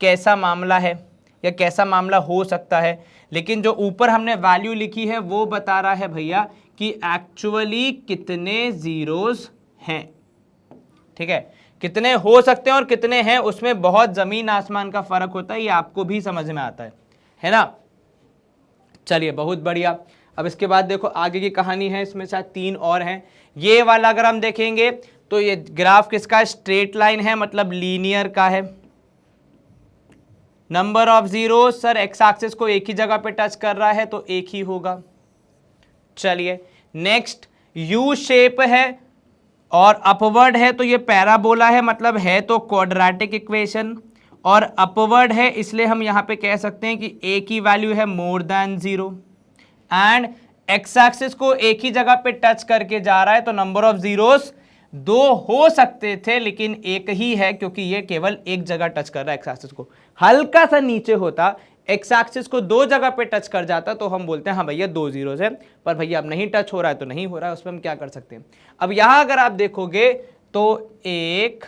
कैसा मामला है या कैसा मामला हो सकता है, लेकिन जो ऊपर हमने वैल्यू लिखी है वो बता रहा है भैया कि एक्चुअली कितने जीरोस हैं। ठीक है, कितने हो सकते हैं और कितने हैं, उसमें बहुत जमीन आसमान का फर्क होता है, ये आपको भी समझ में आता है ना? चलिए बहुत बढ़िया। अब इसके बाद देखो आगे की कहानी है, इसमें शायद 3 और हैं। ये वाला अगर हम देखेंगे तो ये ग्राफ किसका? स्ट्रेट लाइन है, मतलब लीनियर का है। Number of zero sir x axis को एक ही जगह पे टच कर रहा है तो एक ही होगा। चलिए नेक्स्ट, यू शेप है और अपवर्ड है, तो ये पैराबोला है, मतलब है तो क्वाड्रेटिक इक्वेशन, और अपवर्ड है इसलिए हम यहाँ पे कह सकते हैं कि ए की वैल्यू है more than 0, and x axis को एक ही जगह पे टच करके जा रहा है, तो नंबर ऑफ जीरोस दो हो सकते थे लेकिन एक ही है, क्योंकि ये केवल एक जगह टच कर रहा है एक्स एक्सिस को। हल्का सा नीचे होता, एक्स एक्सिस को दो जगह पे टच कर जाता, तो हम बोलते हैं हाँ भैया दो जीरोस है, पर भैया अब नहीं टच हो रहा है तो नहीं हो रहा है, उसमें हम क्या कर सकते हैं। अब यहां अगर आप देखोगे तो 1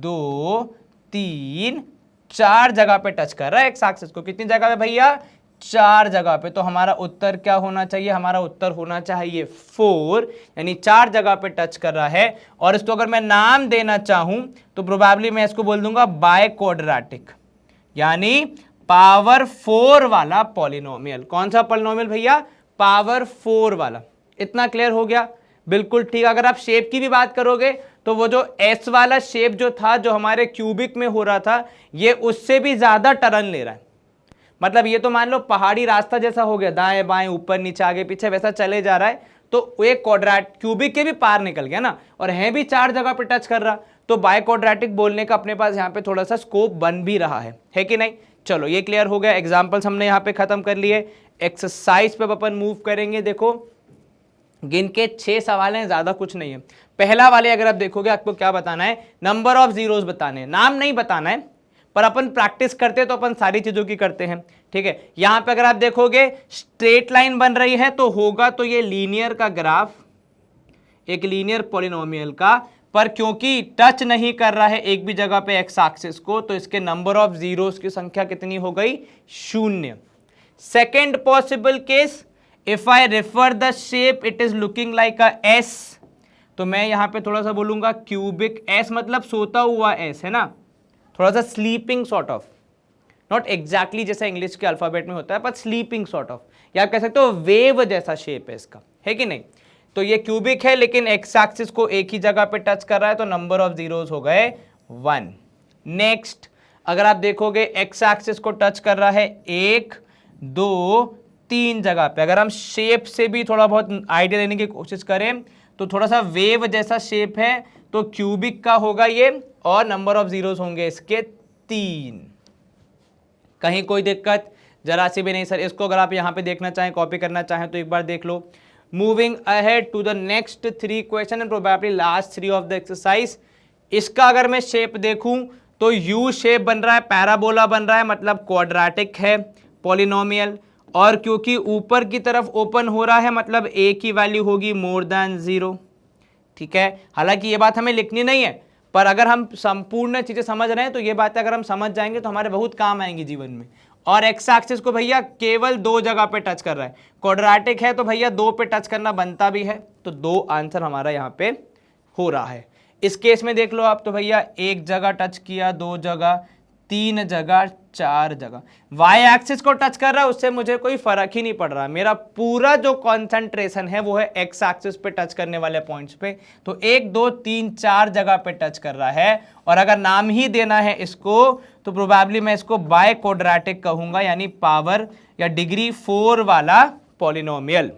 2 3 4 जगह पे टच कर रहा है एक्स एक्सिस को। कितनी जगह पे भैया? 4 जगह पे। तो हमारा उत्तर क्या होना चाहिए? हमारा उत्तर होना चाहिए 4, यानी 4 जगह पे टच कर रहा है। और इसको अगर मैं नाम देना चाहूं तो प्रोबेबली मैं इसको बोल दूंगा बाय क्वाड्रेटिक, यानी पावर 4 वाला पॉलिनोमियल। कौन सा पॉलिनोमियल भैया? पावर 4 वाला। इतना क्लियर हो गया? बिल्कुल ठीक। अगर आप शेप की भी बात करोगे तो वो जो एस वाला शेप जो था, जो हमारे क्यूबिक में हो रहा था, ये उससे भी ज्यादा टर्न ले रहा है। मतलब ये तो मान लो पहाड़ी रास्ता जैसा हो गया, दाएं बाएं ऊपर नीचे आगे पीछे वैसा चले जा रहा है, तो एक क्वाड्रेट क्यूबिक के भी पार निकल गया ना, और है भी 4 जगह पे टच कर रहा, तो बाय क्वाड्रेटिक बोलने का अपने पास यहाँ पे थोड़ा सा स्कोप बन भी रहा है कि नहीं। चलो ये क्लियर हो गया। एग्जाम्पल्स हमने यहाँ पे खत्म कर लिए। एक्सरसाइज पे अपन मूव करेंगे। देखो गिन के 6 सवाल हैं, ज्यादा कुछ नहीं है। पहला वाले अगर आप देखोगे, आपको क्या बताना है? नंबर ऑफ जीरोस बताने हैं, नाम नहीं बताना है, पर अपन प्रैक्टिस करते तो अपन सारी चीजों की करते हैं, ठीक है। यहां पे अगर आप देखोगे स्ट्रेट लाइन बन रही है तो होगा तो ये लीनियर का ग्राफ, एक लीनियर पॉलिनोमियल का, पर क्योंकि टच नहीं कर रहा है एक भी जगह पे एक्स एक्सिस को, तो इसके नंबर ऑफ जीरोस की संख्या कितनी हो गई? 0। Second possible case, if I refer the shape it is looking like a S, तो मैं यहां पे थोड़ा सा बोलूंगा क्यूबिक एस, मतलब सोता हुआ एस है ना, थोड़ा सा sleeping sort of, not exactly जैसा इंग्लिश के अल्फाबेट में होता है, पर स्लीपिंग सॉर्ट ऑफ, या आप कह सकते हो वेव जैसा शेप है इसका, है कि नहीं। तो ये क्यूबिक है लेकिन एक्स एक्सिस को एक ही जगह पे टच कर रहा है, तो नंबर ऑफ जीरोस हो गए 1। नेक्स्ट अगर आप देखोगे एक्स एक्सिस को टच कर रहा है 1 2 3 जगह पे। अगर हम शेप से भी थोड़ा बहुत आइडिया लेने की कोशिश करें तो थोड़ा सा वेव जैसा शेप है, तो क्यूबिक का होगा ये, और नंबर ऑफ जीरोस होंगे इसके 3। कहीं कोई दिक्कत? जरा सी भी नहीं सर। इसको अगर आप यहां पे देखना चाहें, कॉपी करना चाहें तो एक बार देख लो। Moving ahead to the next 3 question and probably last 3 of the exercise. इसका अगर मैं शेप देखूं तो यू शेप बन रहा है, पैराबोला बन रहा है, मतलब क्वाड्रेटिक है पॉलिनोमियल, और क्योंकि ऊपर की तरफ ओपन हो रहा है मतलब ए की वैल्यू होगी मोर देन 0, ठीक है। हालांकि ये बात हमें लिखनी नहीं है, पर अगर हम संपूर्ण चीजें समझ रहे हैं तो ये बातें अगर हम समझ जाएंगे तो हमारे बहुत काम आएंगी जीवन में। और एक्स एक्सिस को भैया केवल 2 जगह पे टच कर रहा है, क्वाड्रेटिक है तो भैया 2 पे टच करना बनता भी है, तो 2 आंसर हमारा यहाँ पे हो रहा है। इस केस में देख लो आप, तो भैया 1 जगह टच किया, 2 जगह, 3 जगह, 4 जगह। वाई एक्सिस को टच कर रहा है उससे मुझे कोई फर्क ही नहीं पड़ रहा, मेरा पूरा जो कॉन्सेंट्रेशन है वो है एक्स एक्सिस पे टच करने वाले पॉइंट्स पे, तो 1 2 3 4 जगह पे टच कर रहा है। और अगर नाम ही देना है इसको तो प्रोबेबली मैं इसको बाय क्वाड्रेटिक कहूंगा, यानी पावर या डिग्री 4 वाला पॉलिनोमियल।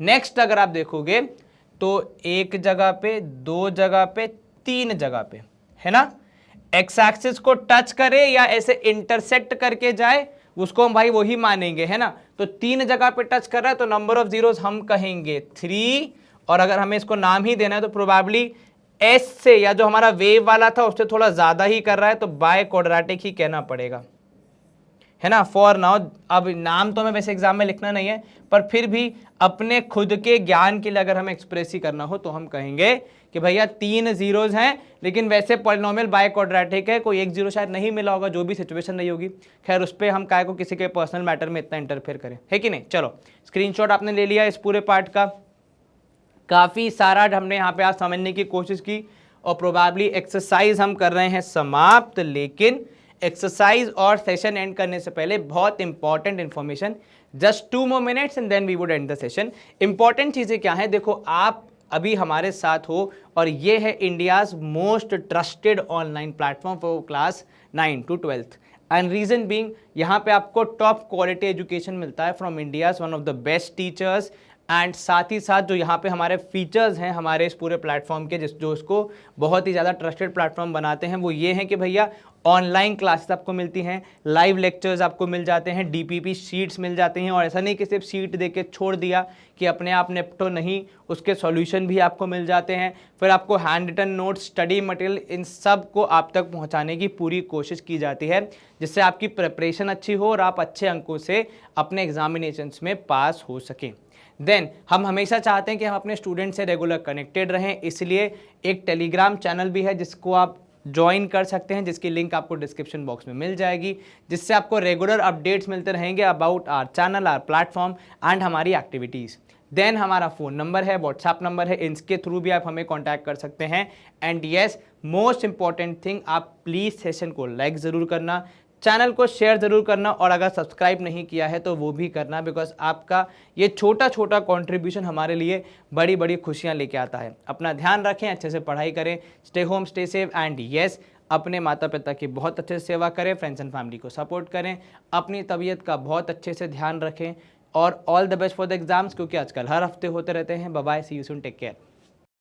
नेक्स्ट अगर आप देखोगे तो 1 जगह पे, 2 जगह पे, 3 जगह पे, है ना। एक्स एक्सिस को टच करे या ऐसे इंटरसेक्ट करके जाए उसको हम भाई वही मानेंगे, है ना। तो 3 जगह पे टच कर रहा है तो नंबर ऑफ जीरोस हम कहेंगे 3, और अगर हमें इसको नाम ही देना है तो प्रोबेबली एस से, या जो हमारा वेव वाला था उससे थोड़ा ज्यादा ही कर रहा है, तो बाय क्वाड्रेटिक ही कहना पड़ेगा, है ना। फॉर नाउ, अब नाम तो हमें वैसे एग्जाम में लिखना नहीं है, पर फिर भी अपने खुद के ज्ञान के लिए अगर हमें एक्सप्रेस ही करना हो तो हम कहेंगे कि भैया 3 जीरोस हैं, लेकिन वैसे पॉलिनोमियल बाय क्वाड्रेटिक है, कोई 1 जीरो शायद नहीं मिला होगा, जो भी सिचुएशन रही होगी। खैर उस पर हम काय को किसी के पर्सनल मैटर में इतना इंटरफेयर करें, है कि नहीं। चलो स्क्रीनशॉट आपने ले लिया इस पूरे पार्ट का, काफी सारा हमने यहाँ पे आज समझने की कोशिश की, और प्रोबेबली एक्सरसाइज हम कर रहे हैं समाप्त। लेकिन एक्सरसाइज और सेशन एंड करने से पहले बहुत important information, just 2 more minutes and then we would end the session. Important चीजें क्या है? देखो आप अभी हमारे साथ हो और ये है India's most trusted online platform for class 9 to 12th, and reason being यहाँ पे आपको टॉप क्वालिटी एजुकेशन मिलता है from India's one of the best teachers, and साथ ही साथ जो यहाँ पे हमारे फीचर्स हैं हमारे इस पूरे प्लेटफॉर्म के जो इसको बहुत ही ज़्यादा ट्रस्टेड प्लेटफॉर्म बनाते हैं वो ये हैं कि भैया ऑनलाइन क्लासेस आपको मिलती हैं, लाइव लेक्चर्स आपको मिल जाते हैं, डीपीपी शीट्स मिल जाती हैं। और ऐसा नहीं कि सिर्फ शीट दे के छोड़ दिया कि अपने आप निपटो, नहीं, उसके सॉल्यूशन भी आपको मिल जाते हैं। फिर आपको handwritten notes, study material, इन सब को आप तक पहुंचाने की पूरी कोशिश की जाती है जिससे आपकी प्रिपरेशन अच्छी हो और आप अच्छे अंकों से अपने एग्जामिनेशंस में पास हो सकें। देन हम हमेशा चाहते हैं कि हम अपने स्टूडेंट से रेगुलर कनेक्टेड रहें, इसलिए एक टेलीग्राम चैनल भी है जिसको आप ज्वाइन कर सकते हैं, जिसकी लिंक आपको डिस्क्रिप्शन बॉक्स में मिल जाएगी, जिससे आपको रेगुलर अपडेट्स मिलते रहेंगे about our channel, our platform and हमारी एक्टिविटीज़। देन हमारा फ़ोन नंबर है, व्हाट्सएप नंबर है, इनके थ्रू भी आप हमें कॉन्टैक्ट कर सकते हैं। And yes, most important thing, आप प्लीज़ सेशन को लाइक ज़रूर करना, चैनल को शेयर ज़रूर करना और अगर सब्सक्राइब नहीं किया है तो वो भी करना, बिकॉज आपका ये छोटा छोटा कंट्रीब्यूशन हमारे लिए बड़ी बड़ी खुशियाँ लेके आता है। अपना ध्यान रखें, अच्छे से पढ़ाई करें, stay home, stay safe and yes, अपने माता पिता की बहुत अच्छे से सेवा करें, फ्रेंड्स एंड फैमिली को सपोर्ट करें, अपनी तबीयत का बहुत अच्छे से ध्यान रखें और all the best for the exams, क्योंकि आजकल हर हफ्ते होते रहते हैं। Bye bye, see you soon, take care.